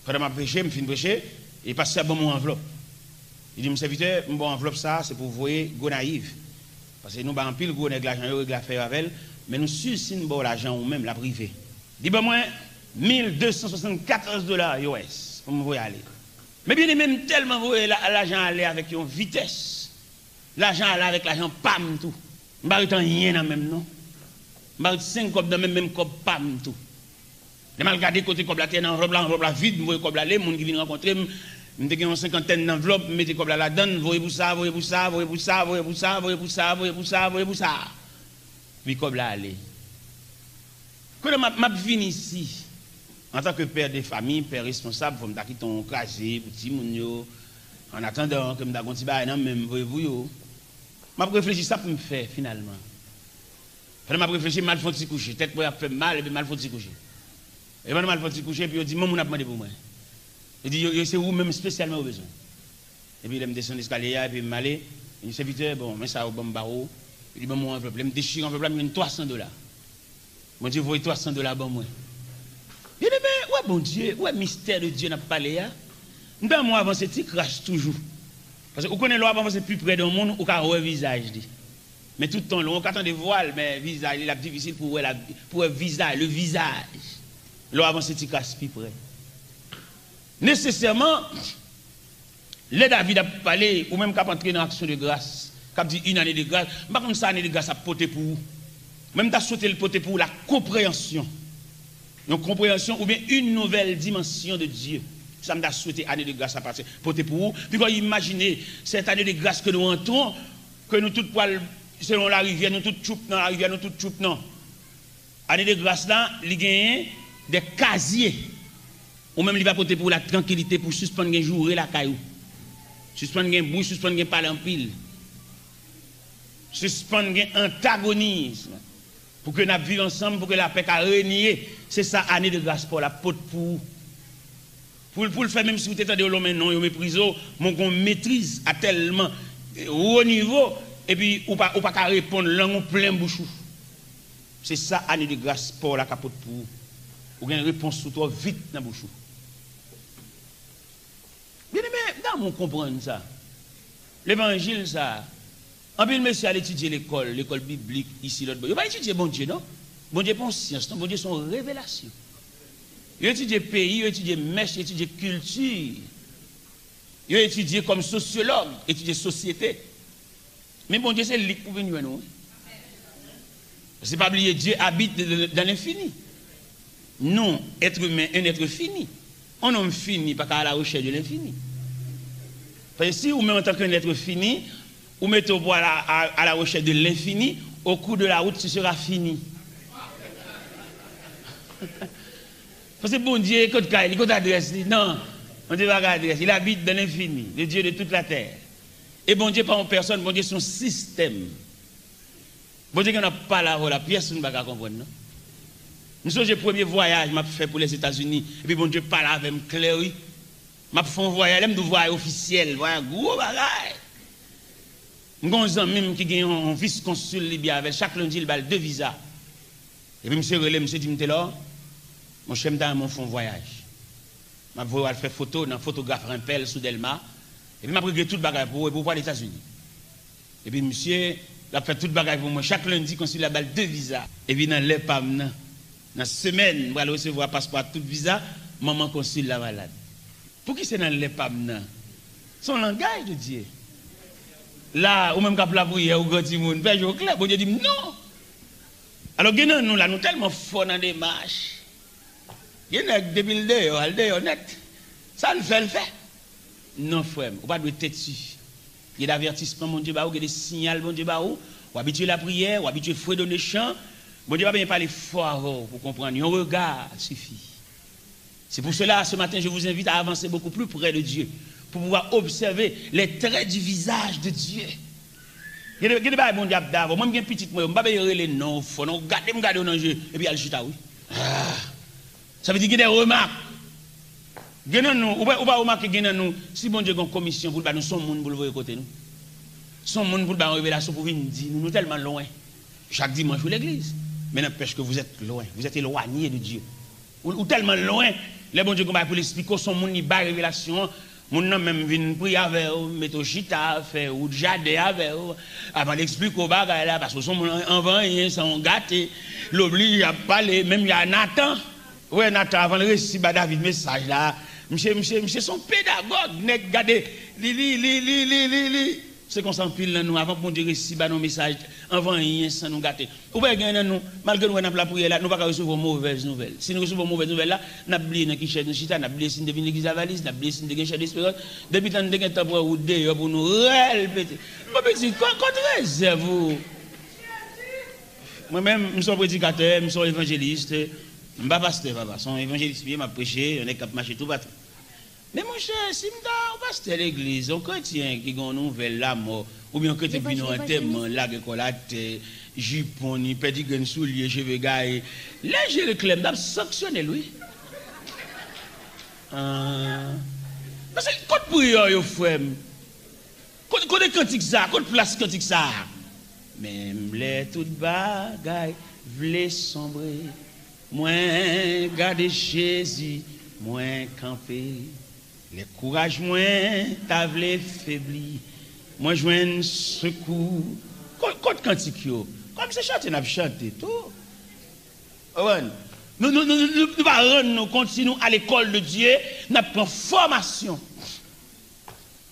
Quand je me prêché, je me suis prêché, il passe à mon enveloppe. Il dit, mon serviteur, mon enveloppe, ça, c'est pour vous voyer, go naïf. Parce que nous, en pile, go l'argent, nous faire avec, mais nous suivons l'argent ou même la privée. Il dit, ben moi, $1274 US pour me voyer aller. Mais bien, même tellement voyer l'argent aller avec une vitesse. L'argent aller avec l'argent, pam, tout. Je ne vais rien dans même, non. Je vais 5 copes dans même cop, pam, tout. Je vais regarder côté comme la terre, enveloppe la vide, je vais comme la les gens qui viennent rencontrer. Je vais une cinquantaine d'enveloppes, je vais comme la donne, voyez-vous ça, voyez-vous ça, voyez-vous ça, voyez-vous ça, voyez-vous ça, voyez-vous ça, voyez-vous ça. Puis comme là, allez. Quand je viens ici, en tant que père de famille, père responsable, il faut me quitter ton casier, petit mounio, en attendant que je me dise, même, voyez-vous, je réfléchis ça pour me faire finalement. Je réfléchis, mal faut se coucher, peut-être que je fais mal, et puis mal faut se coucher. Et je mal faut se coucher, puis je dis, mon a demandé pour moi. Il dit, c'est où même spécialement au besoin. Et puis il me descend l'escalier, et puis il m'a allé, il dit, serviteur, bon, mais ça au bon barreau, il dit, bon, mon enveloppe, il me déchire l'enveloppe, il me donne $300. Mon Dieu, vous voyez $300 bon moi. Il dit, mais, ouais, bon Dieu, ouais, mystère de Dieu n'a pas parlé, hein. Dans moi, avant, c'est qu'il crache toujours. Parce que vous connaissez l'homme, c'est plus près d'un monde, ou qu'à un visage. Mais tout le temps, on attend des voiles, mais le visage, il est difficile pour le visage, le visage. L'homme, avant, c'est qu'il crache plus près. Nécessairement, les David a parlé, ou même quand entrer dans l'action de grâce, quand dit une année de grâce, par contre, ça, année de grâce a porté pour vous. Même tu as sauté le porté pour la compréhension. Une compréhension ou bien une nouvelle dimension de Dieu. Ça m'a souhaité année de grâce à partir porter pour vous. Puis quand imaginez cette année de grâce que nous entrons, que nous toutes poils, selon la rivière, nous toutes choup dans la rivière, nous toutes choup non. Année de grâce là, il gagne des casiers. Ou même il va porter pour la tranquillité, pour suspendre un jour et la caillou. Suspendre un bruit, suspendre un parler en pile. Suspendre un antagonisme. Pour que nous vivions ensemble, pour que la paix a régné. C'est ça, année de grâce pour la porte pour le faire, même si vous êtes dans l'homme, non, vous méprisez, mon maîtrise à tellement haut niveau, et puis ou pas répondre langue plein bouchou. C'est ça, année de grâce pour la capote pour vous. Vous avez une réponse sur toi vite dans la bouchou. Bien aimé, dans mon comprendre ça. L'évangile, ça. En plus, monsieur allait étudier l'école biblique, ici, l'autre. Il ne va pas étudier bon Dieu, non? Bon Dieu, pas en science, non? Bon Dieu, son révélation. Il a étudié pays, il a étudié mèche, il a étudié culture. Il a étudié comme sociologue, étudié société. Mais bon Dieu, c'est le pour venir à nous. C'est pas oublier, Dieu habite dans l'infini. Non, être humain, un être fini. Un homme fini, pas qu'à la recherche de l'infini. Parce que si vous mettez en tant qu'un être fini, vous mettez au bois à la recherche de l'infini, au cours de la route, ce sera fini. Parce que bon Dieu, quand il adresse, non, on ne va pas adresse, il habite dans l'infini, le Dieu de toute la terre. Et bon Dieu, pas en personne, bon Dieu, son système. Bon Dieu, qu'on n'a pas la pièce, on ne va pas comprendre, non? Nous sommes le premier voyage que j'ai fait pour les États-Unis, et puis bon Dieu parle avec moi clair, oui. Je fais un voyage, je fais un voyage officiel, un gros bagage. J'ai un ami qui a un vice-consul libyen avec chaque lundi, il a 2 visas. Et puis, monsieur relais, monsieur dit, là, mon chef dans mon fond voyage. Je vais faire photo dans photographe Rimpel sous Delma. Et puis, je vais tout le bagage pour voir les États-Unis. Et puis, monsieur, il a fait tout le bagage pour moi. Chaque lundi, consul il a 2 visas. Et puis, dans l'EPAM, dans la semaine, je vais recevoir passeport tout visa, maman consul la malade. Pour qui c'est dans l'EPAM? Son langage de Dieu. Là, ou même quand la prière, ou quand monde, ben je clair, bon Dieu dit non. Alors, nous là, nous tellement forts dans des marches. Il y a depuis le dé, honnête. Ça le fait. Non, frère, on pas de tête dessus. Il y a des avertissements, mon Dieu, il y a des signaux, mon Dieu, ou habituer la prière, ou habituer le dans les champs. Bon Dieu va bien parler fort pour comprendre. Un regard suffit. C'est pour cela, ce matin, je vous invite à avancer beaucoup plus près de Dieu, pour pouvoir observer les traits du visage de Dieu. Il y a des choses bon diable d'avant. Moi, je suis petit, je ne vais pas les noms, je vais regarder dans le jeu, et puis il y a le chita, oui. Ça veut dire qu'il y a des remarques. Ou pas remarquer que nous, si bon Dieu a une commission pour nous, son monde pour le voir côté nous. Son monde pour nous révélation pour venir dire nous tellement loin. Chaque dimanche pour l'église. Mais n'empêche que vous êtes loin, vous êtes éloigné de Dieu. Ou tellement loin, les bon Dieu pour l'expliquer, son monde n'y a pas révélation. Mon nom même vient prier avec vous, mettre au chita, faire ou jardin avec vous, avant d'expliquer au bagage là, parce que son en vain, ils sont gâtés, l'oblige à parler, même il y a Nathan. Ouais, Nathan, avant le récit, David, message là, monsieur, son pédagogue, n'est gardé, c'est qu'on s'empile là, nous, avant qu'on dise récit, nos messages, avant rien, sans nous gâter. Ou bien, nous, malgré nous, la prière là, nous ne pouvons pas recevoir mauvaises nouvelles. Si nous recevons mauvaises nouvelles là, nous avons oublié qui cherche nous chita, nous avons oublié si nous devons l'église à valise, nous avons oublié si nous devons chercher d'espérance. Depuis tant de temps pour nous dehors, pour nous répéter. Mon petit, quand réserve-vous. Moi-même, je suis prédicateur, je suis évangéliste, je ne suis pas pasteur, papa. Je suis évangéliste, je prêcher, on est capable de marcher tout partout. Mais mon cher, si on passe à l'église, un chrétien qui a une nouvelle la mort, ou bien un chrétien qui a un thème, la récolate, jupon, ni petit grain soulier, cheveux gaillés, là je réclame d'ab sanctionner lui. Parce que quand prière, yo frère, quand les cantiques ça, quand place cantique ça, même les toutes bagailles, v'lait sombrer, moins garder Jésus, moins camper. Les courages moins t'avlé faibli. Moi joins secours. Quand cantique yo. Comme c'est chanter n'a chanter tout. Nous pas nous continuons à l'école de Dieu, n'a prend formation.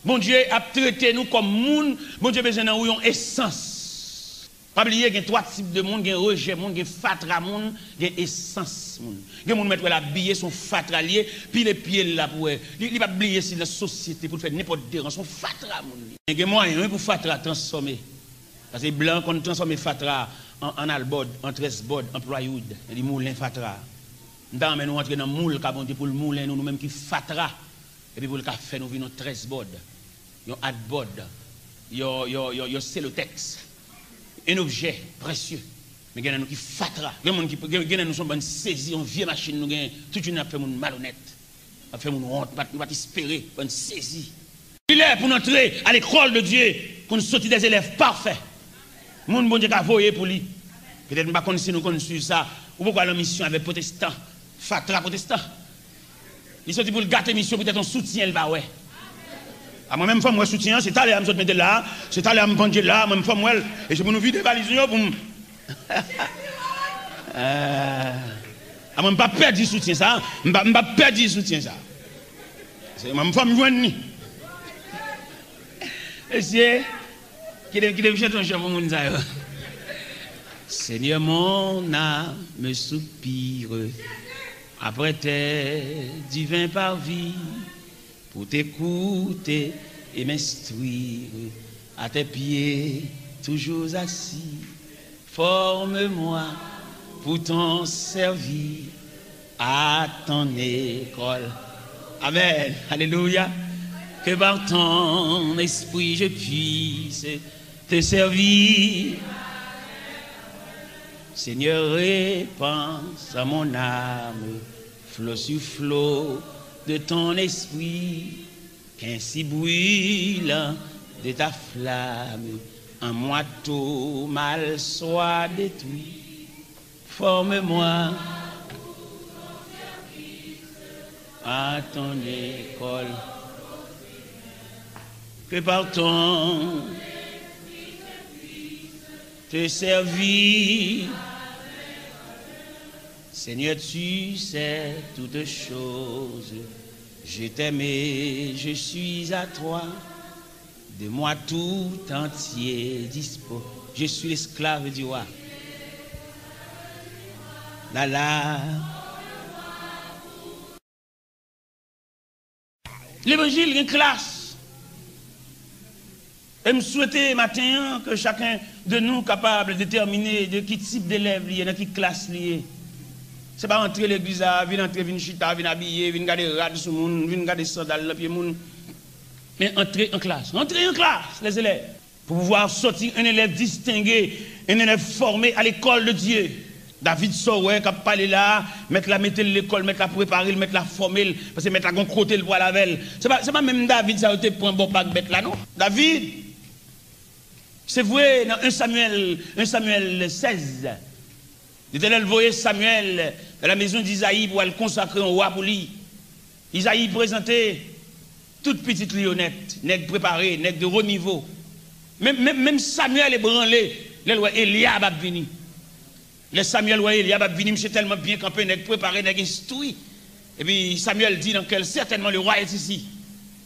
Bon Dieu a traité nous comme monde, bon Dieu besoin d'en essence. Pas oublier qu'il y a trois types de monde, il y a rejet monde, il y a fatra monde, il y a essence monde. Il y a monde mettre la billet son fatra lié, puis les pieds là pour il va oublier si la société pour faire n'importe dérange son fatra monde. Il y a moyen pour fatra transformer. Parce que blanc qu'on transforme fatra en albod, en 13 bod, en plywood, il moulin fatra. Nous nous entrer dans moule pour le moulin nous même qui fatra et puis pour le faire nous venons 13 bod. Yo adbod, yo celotex. Un objet précieux. Mais il y a nous qui fatra. Il y a nous sommes saisis, on vieille machine, nous gagnons toute une affaire malhonnête. On fait mon honte, nous va espérer, on saisit. Il est pour entrer à l'école de Dieu, qu'on sortit des élèves parfaits. Mon bon Dieu a voyé pour lui. Peut-être que nous si nous connaissons ça. Ou pourquoi la mission avec protestant, fatra protestant. Il sortit pour le gâter mission, peut-être un soutien, il va ouais. À moi-même, femme, moi, soutien, c'est allé à me mettre là, c'est allé à me prendre là, moi, femme, moi, et je peux nous vider les valises pour me. À moi, pas perdre du soutien, ça. Je ne pas perdre du soutien, ça. C'est ma femme, joigne. Et c'est. Qui devait chanter un chant pour mon ça. Seigneur, mon âme me soupire après tes divins parvis. Pour t'écouter et m'instruire, à tes pieds, toujours assis. Forme-moi pour t'en servir à ton école. Amen. Alléluia. Que par ton esprit je puisse te servir. Seigneur, répands à mon âme, flot sur flot, de ton esprit, qu'ainsi brûlant de ta flamme, un moi tout mal soit détruit. Forme-moi à ton école, que par ton te servir. Seigneur, tu sais toutes choses. Je t'aime et je suis à toi. De moi tout entier dispo. Je suis l'esclave du roi. La la. L'évangile est une classe. Et je souhaite matin que chacun de nous soit capable de déterminer de quel type d'élève il y a, dans quelle classe il y a. Ce n'est pas entrer l'église, venir entrer, venir chita, venir habiller, venir garder rad sur le monde, venir garder sandales dans le pied monde. Mais entrer en classe. Entrer en classe, les élèves. Pour pouvoir sortir un élève distingué, un élève formé à l'école de Dieu. David sort, ouais, quand parler là, mettre la l'école, mettre la préparer, mettre la former, parce que mettre la côté le poil la velle. C'est pas même David, ça a été pour un bon pack bête là, non? David, c'est vrai, dans 1 Samuel 16, l'Éternel voyait Samuel dans la maison d'Isaïe pour le consacrer un roi pour lui. Isaïe présentait toute petite lionnette, nègre préparé, nègre de haut niveau. Même Samuel est branlé, le roi Eliab a venu. Le Samuel roi Eliab a venu, monsieur tellement bien campé, nègre préparé, nègre instruit. Et puis Samuel dit dans quel certainement le roi est ici.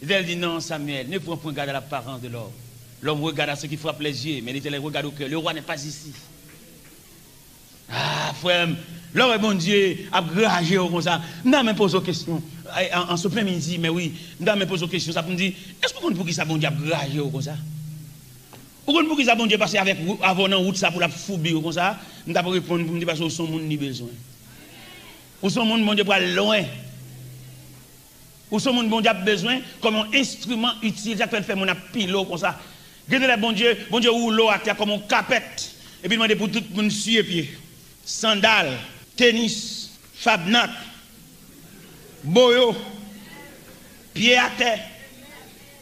Et elle dit non, Samuel, ne prends point garde à l'apparence de l'homme. L'homme regarde à ce qui frappe les yeux, mais l'Éternel regarde au cœur. Le roi n'est pas ici. Ah, frère, l'homme est bon Dieu, a gragé comme ça. Non, mais pose aux questions. En ce plein midi, mais oui, non, mais pose aux questions. Ça me dit, est-ce que vous comprenez pour qui ça bon Dieu a gragé comme ça? Vous comprenez pour qui ça bon Dieu passer avec avant en route ça pour la foubi comme ça? Je ne vais pas répondre pour me dire parce que son monde ni besoin. Ou son monde bon Dieu pour aller loin. Ou son monde bon Dieu a besoin comme un instrument utile, ça peut faire mon pilo comme ça. Regardez le bon Dieu ou l'eau à terre comme un capette. Et puis demandez pour tout le monde sur pied. Sandales, tennis, fabnac, boyo, pied à terre,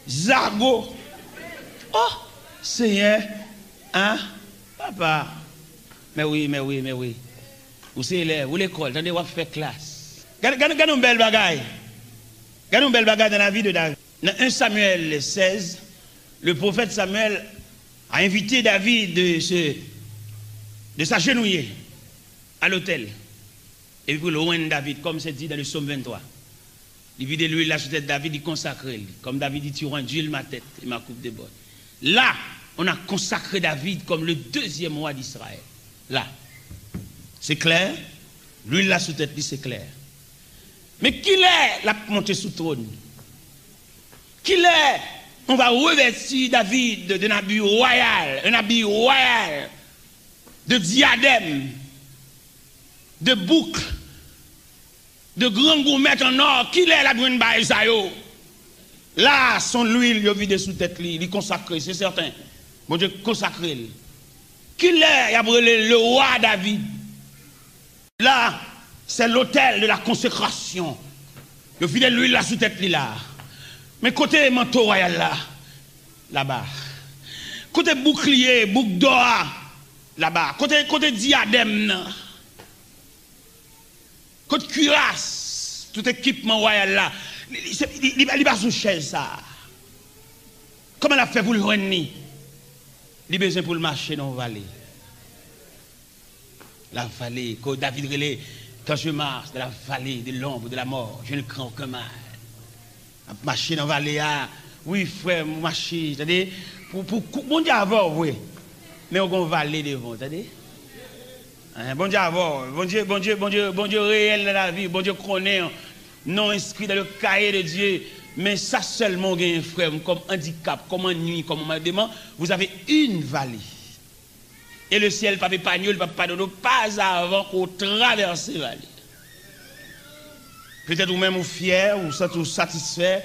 zargo. Oh, Seigneur, hein, papa. Mais oui. Vous savez, vous l'école, attendez, vous faites classe. Regardez une belle bagaille. Regardez une belle bagaille dans la vie de David. Dans 1 Samuel 16, le prophète Samuel a invité David de s'agenouiller à l'autel. Et puis pour le roi de David, comme c'est dit dans le psaume 23. Il vide l'huile là sur tête de David, il consacre. Comme David dit, tu rends d'huile ma tête et ma coupe déborde. Là, on a consacré David comme le 2e roi d'Israël. Là. C'est clair? L'huile là sous tête, c'est clair. Mais qui est la montée sous trône? Qui est? On va revêtir David d'un habit royal, un habit royal, de diadème, de boucles, de grands gourmettes en or. Qui est la brune baïsayo? Là, son l'huile, il vide sous tête, il est consacré, c'est certain. Bon Dieu, consacré. Qui est? Il a brûlé le roi David. Là, c'est l'autel de la consécration. Il vide l'huile là sous tête, là. Mais côté manteau royal là, là-bas. Côté bouclier, boucle d'or, là-bas. Côté diadème, côté cuirasse, tout équipement royal là. Il va sous chaise ça. Comment elle a fait pour le renier? Il a besoin pour le marcher dans la vallée. La vallée, quand David relait, quand je marche dans la vallée de l'ombre de la mort, je ne crains aucun mal. Marcher dans la vallée, oui frère, marcher, c'est-à-dire, bon Dieu avant, oui, mais on va vallée devant, c'est-à-dire. Bon Dieu avant, bon Dieu réel dans la vie, bon Dieu connaît, non inscrit dans le cahier de Dieu, mais ça seulement gagne frère, comme handicap, comme ennui, comme mandement, vous avez une vallée. Et le ciel, pas épargné, le pas pardonner, pas avant qu'on traverse la vallée. Peut-être ou même ou fier, ou satisfait,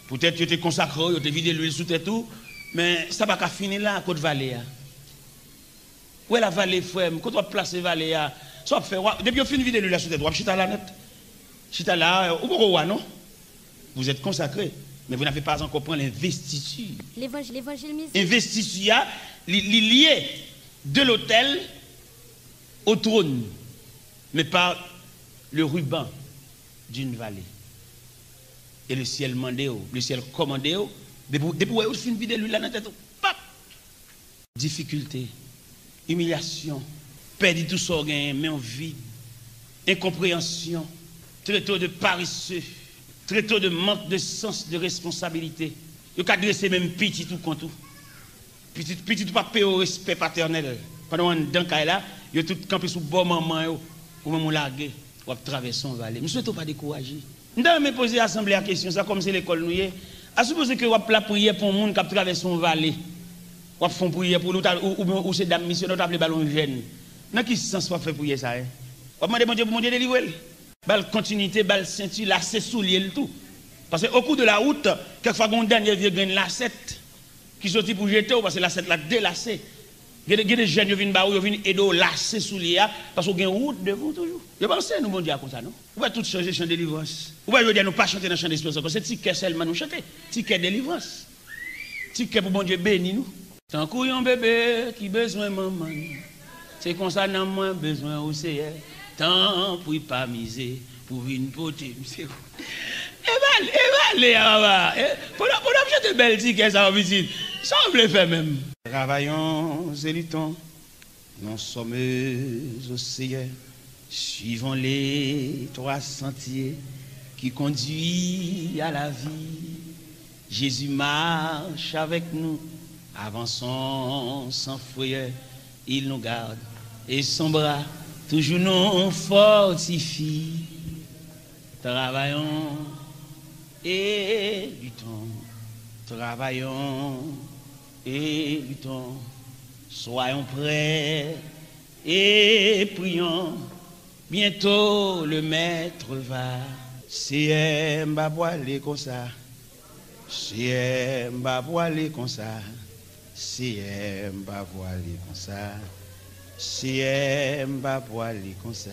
peut-être que tu es consacré, tu es vidé l'huile sous tes tout, mais ça va pas finir là, à côté de la vallée. Où est la vallée, frère? Quand on place la vallée, ça fait, depuis qu'on finit de vider l'huile sous tes tout, chita là net. Chita là, ou pourquoi non? Vous êtes consacré, mais vous n'avez pas encore pris l'investiture. L'évangile musique. Investiture, lié de l'autel au trône, mais par le ruban d'une vallée. Et le ciel mandé, le ciel commandé, depuis où vous finissez de l'huile là dans la tête, difficulté, humiliation, perdre tout son gain, mais en vide, incompréhension, très tôt de paresseux, très tôt de manque de sens de responsabilité. Il y a dresser même petit tout contre tout. Petit tout pas payer au respect paternel. Pendant un temps là, il y a tout campé sous bon maman ou même largué, ou traverser une vallée. Je ne souhaite pas décourager. Je me poser l'assemblée la question, ça comme c'est l'école nous est. À supposer que vous avez la prière pour un monde qui traverse une vallée. Vous faites prière pour nous, ou c'est dame mission, nous appelons ballon jeune. Dans quel sens vous faites prier ça? Vous demandez bon Dieu pour mon Dieu délivrer. Belle continuité, belle ceinture, lacet, soulier, le tout. Parce qu'au cours de la route, quelquefois, on a une dernière vieux graine lacette qui sortit pour jeter, parce que lacette l'a délacé. Il y a des jeunes qui viennent qui viennent aider lasser sous les parce qu'on a une route devant toujours. Je pense que nous, bon Dieu, comme ça, non? On va tout changer chant de délivrance. On va dire nous pas chanter dans le chant d'espérance, c'est ticket seulement nous chanter. Ticket de délivrance. Ticket pour bon Dieu bénir nous. Tant qu'on bébé qui besoin maman. C'est comme ça n'a moins besoin au Seigneur. Tant pour pas miser pour une poter. Évaluez, pour chanter belle ticket ça va visite. Ça on veut faire même. Travaillons et luttons, nous sommes au Seigneur, suivons les 3 sentiers qui conduisent à la vie. Jésus marche avec nous, avançons sans frayeur, il nous garde et son bras toujours nous fortifie. Travaillons et luttons, travaillons et luttons, soyons prêts et prions. Bientôt le maître va. C'est m'a voilé comme ça. C'est m'a voilé comme ça. C'est m'a voilé comme ça. C'est m'a voilé comme ça.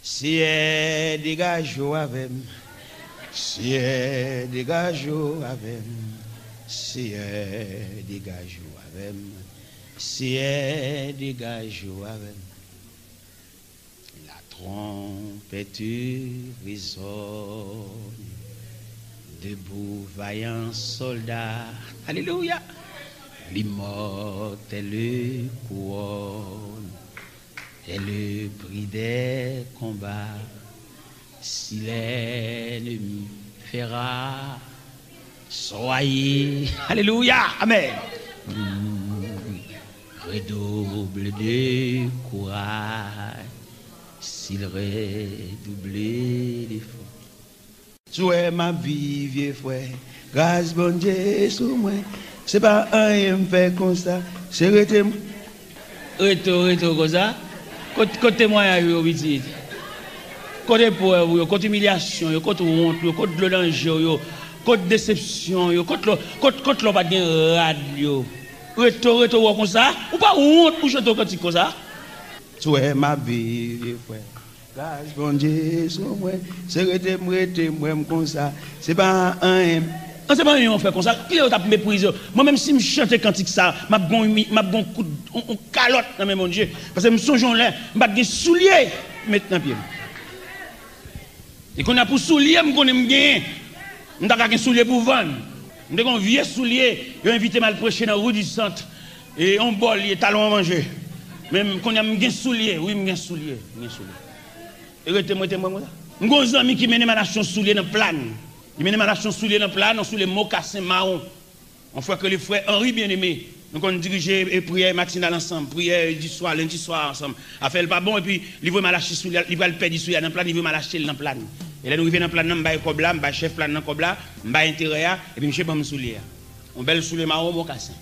C'est dégage avec. C'est dégage avec. C'est dégage avec. C'est dégage avec. La trompette résonne. Debout, vaillant soldat. Alléluia. L'immortel couronne. Et le prix des combats. Si l'ennemi fera. Soyez, alléluia, amen. Redouble de courage, s'il redouble d'efforts. Tu es ma vie, vieux frère, grâce bon Dieu sur moi. C'est pas un me fait comme ça, c'est retour comme ça. Côté témoignage, petit. Côté pauvre, côté humiliation, côté honte, côté danger. Côte déception, côte l'on va dire radio. Retour comme ça, ou pas honte pour chanter quand comme ça. Tu es ma vie, frère. Grâce bon Dieu, c'est moi comme ça. C'est pas un. C'est pas un fait comme ça. Qui est méprisé? Moi-même, si je chante cantique ça, m'a bon coup de calotte dans mon Dieu. Parce que je me songe là, je vais soulier maintenant pied. Et qu'on a pour soulier, je connais bien. Je n'ai pas un soulier pour vendre. Je n'ai pas un vieux soulier. Je invité mal prêcher dans la rue du centre. Et on bol, il est talon à manger. Même quand il y a un soulier, oui, il y a un soulier. Et retenez-moi, je suis un ami qui mène ma nation soulier dans le plan. Il mène ma nation soulier dans le plan, on sous les mocassins marron. On voit que les frères Henri bien-aimé, nous avons dirigé et prière matinale ensemble, prière du soir, lundi soir ensemble. A fait le pas bon et puis il veut malacher soulier, il va le perdre soulier dans le plan, il veut malacher dans le plan. Et là, nous arrivons dans le plan, nous avons Kobla, nous avons chef plan dans Kobla, nous avons intérieur, et puis nous avons soulier. On belle soulier marron, mocassin.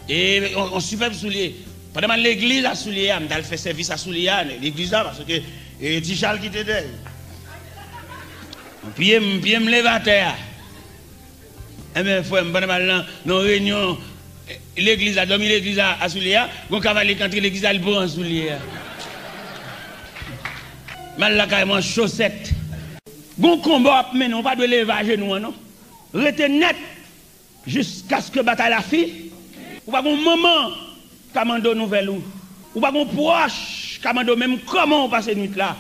Et on superbe soulier. Pendant l'église à soulier, on a fait service à soulier, l'église là, parce que c'est Charles qui était d'elle. Puis je me lève à terre. Et bien, il faut me dans réunion, l'église a dormi, l'église à soulier, on cavalier quand l'église a le bon soulier. Mal la carrément chaussette. Bon combat, mais non pas de lever à genoux, non. Restez net jusqu'à ce que bataille la fille. Ou pas bon moment, commando nouvelle ou pas bon proche, commando même comment on passe nuit là.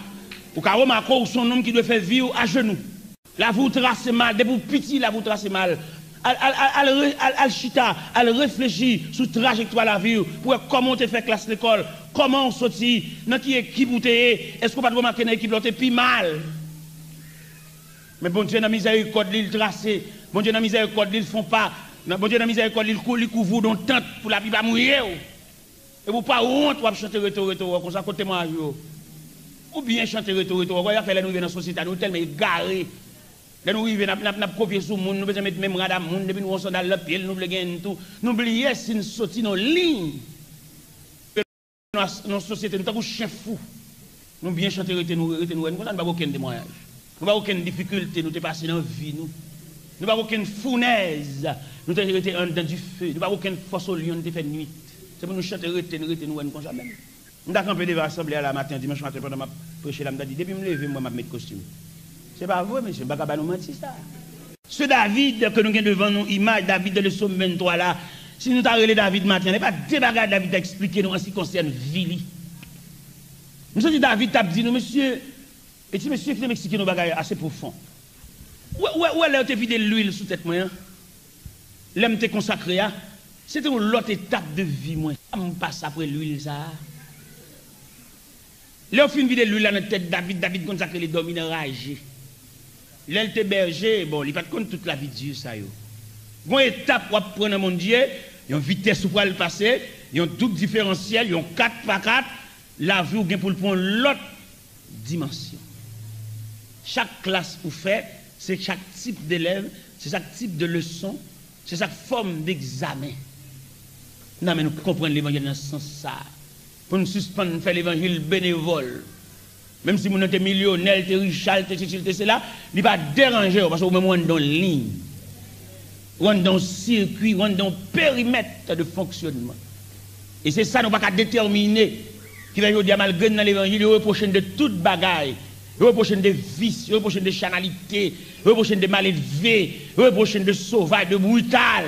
Ou car remarquer son homme qui doit faire vivre à genoux. La vous trace mal, depuis petit la vous trace mal. Al chita, al réfléchir sur trajectoire la vie pour comment tu fais classe l'école, comment on sortit, dans qui équipe ou t'es, est-ce qu'on pas remarquer dans l'équipe l'autre plus mal. Mais bon Dieu dans miséricorde il tracé, bon Dieu dans miséricorde il font pas, bon Dieu dans miséricorde il couvre dans tente pour la vie pas mourir. Et vous pas honte pour chanter retour comme ça côté moi ou bien chanter retour, voyez faire nous dans la société nous tellement égarés. Là nous arrivons, nous avons copié sur le monde, nous avons mettre même radar monde, depuis nous sommes dans le pied, nous voulons gagner tout. Nous oublions si nous sortons dans ligne. Dans la société, nous avons chien fou. Nous bien chanter, nous n'avons pas aucun témoignage. Nous n'avons aucune difficulté, nous sommes passés dans la vie. Nous n'avons aucune fournaise, nous sommes restés dans du feu. Nous n'avons aucune force au lion, nous avons fait nuit. C'est pour nous chanter, retenir, nous comme ça même. Je suis campé devant l'assemblée à la matin, dimanche matin, pendant ma prêcher, je dit, depuis que je me lever, moi, je mettre costume. C'est pas vrai, monsieur, je ne vais pas nous mentir ça. Ce David que nous avons devant nous, image David de le psaume 23 là, si nous avons relé David matin, il n'y a pas de bagages David à expliquer nous en ce qui concerne Vili. Nous avons dit David t'a dit nous, monsieur, et si monsieur fait m'expliquer nos bagages assez profonds. Où est-ce que tu vidé l'huile sous tête moi? L'homme t'est consacré à. C'était une autre étape de vie moi. On passe après l'huile ça. Là, on finit de l'huile dans la tête David consacré les dominants ragés. Là, il était berger, bon, il n'a pas de toute la vie de Dieu, ça. Une étape pour prendre mon Dieu, il y a une vitesse pour le passer, il y a un double différentiel, il y a un 4x4, la vie ou pour le prendre l'autre dimension. Chaque classe vous fait, c'est chaque type d'élève, c'est chaque type de leçon, c'est chaque forme d'examen. Non, mais nous comprenons l'évangile dans ce sens-là. Pour nous suspendre, faire l'évangile bénévole. Même si vous êtes millionnaire, vous êtes riche, c'est là, il ne va pas déranger parce que vous êtes dans une ligne. Vous êtes dans un circuit, vous êtes dans un périmètre de fonctionnement. Et c'est ça, nous ne pouvons pas déterminer qui va dire malgré dans l'évangile, il reproche de toute bagaille. Il reproche des vices, il reproche des chanalités, il reproche des mal élevés, il reproche de sauvage, de brutal.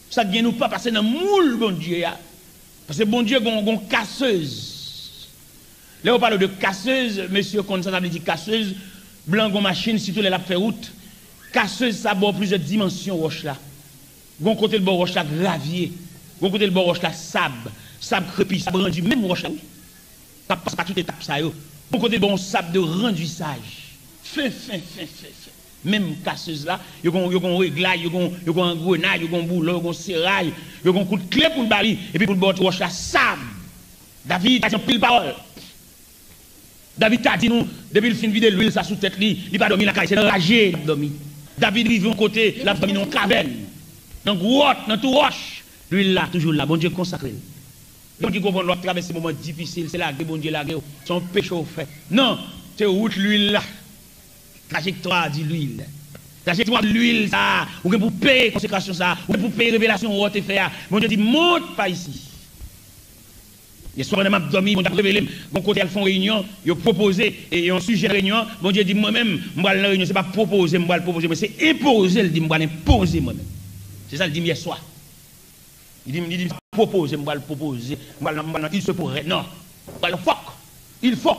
Ça ne vient nous pas passer dans le moule, bon Dieu. Parce que bon Dieu, il y a une casseuse. Là, on parle de casseuse, monsieur, quand ça veut dire casseuse, blanc, une machine, si tout les la fait route. Casseuse, ça a plusieurs dimensions, roche là. Gon côté le bord roche là, gravier. Gon côté le bord roche là, sable crépi, sable rendu, même roche là. Ça passe pas toute étape, ça yo. Gon côté le bon sable de renduissage. Fin. Même casseuse là, il y a un réglage, il y a un grenade, il y a un boulot, il y a un serrail, il y a un coup de clé pour le bali, et puis pour le bord roche là, sable. David a pile parole. David a dit nous, depuis le fin de vie de l'huile, ça sous tête, il n'a pas dormi la caille, c'est enragé, il a dormi. David rive un côté, il a dormi dans une caverne, dans grotte, dans tout roche. L'huile là, toujours là, bon Dieu consacré. Donc il comprend l'autre traverser des moments difficiles, c'est là que bon Dieu l'a guerre, son péché au fait. Non, c'est route l'huile là. Trajectoire de l'huile. Trajectoire de l'huile, ça, ou pour payer consécration ça, ou pour payer révélation ou te faire. Bon Dieu dit, monte pas ici. Les soirs, on a dormi, on a révélé, mon côté, ils font réunion, ils ont proposé, et un sujet de réunion, mon Dieu dit, moi-même, moi, la réunion, ce n'est pas proposer, moi, le proposer, mais c'est imposer, il dit, moi, l'imposer moi-même. C'est ça, il dit hier soir. Il dit, proposer, moi, le proposer, moi, il se pourrait, non. Il faut.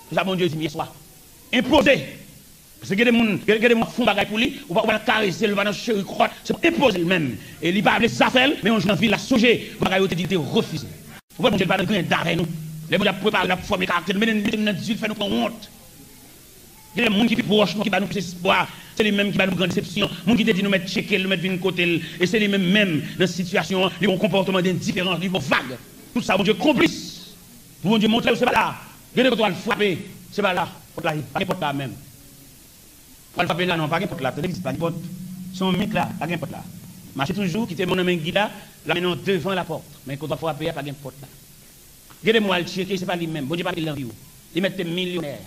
C'est ça, mon Dieu dit hier soir. Imposer. Parce que des gens font bagaille pour lui, ou va caresser, le va chéri croître, c'est imposer lui-même. Et il va appeler sa femme, mais on joue en ville, la songer, bagaille, il dit, refusé. Vous voyez, mon Dieu, pas de d'arrêt, nous. Les gens qui préparent la forme, les caractères, mais nous fait nous prendre honte. Il y a des gens qui sont proches, qui va nous faire espoir. C'est les mêmes qui va nous grande déception. Les gens qui disent nous mettre checker, nous mettre d'une côté. Et c'est les mêmes dans cette situation, ils ont un comportement d'indifférence, ils vont vague. Tout ça, mon Dieu, complice. Vous, mon Dieu, montrez, c'est pas là. Regardez quand on va le frapper, c'est pas là. Pas n'importe là même. On va le frapper là, non, pas n'importe là. Pas n'importe. Son mec là, pas n'importe là. Marchez toujours, quittez mon homme guide là, là maintenant devant la porte. Mais quand on va frapper, pas n'importe là. Regardez-moi le checker, c'est pas lui-même. Bon Dieu, pas l'envie. Il met des millionnaires.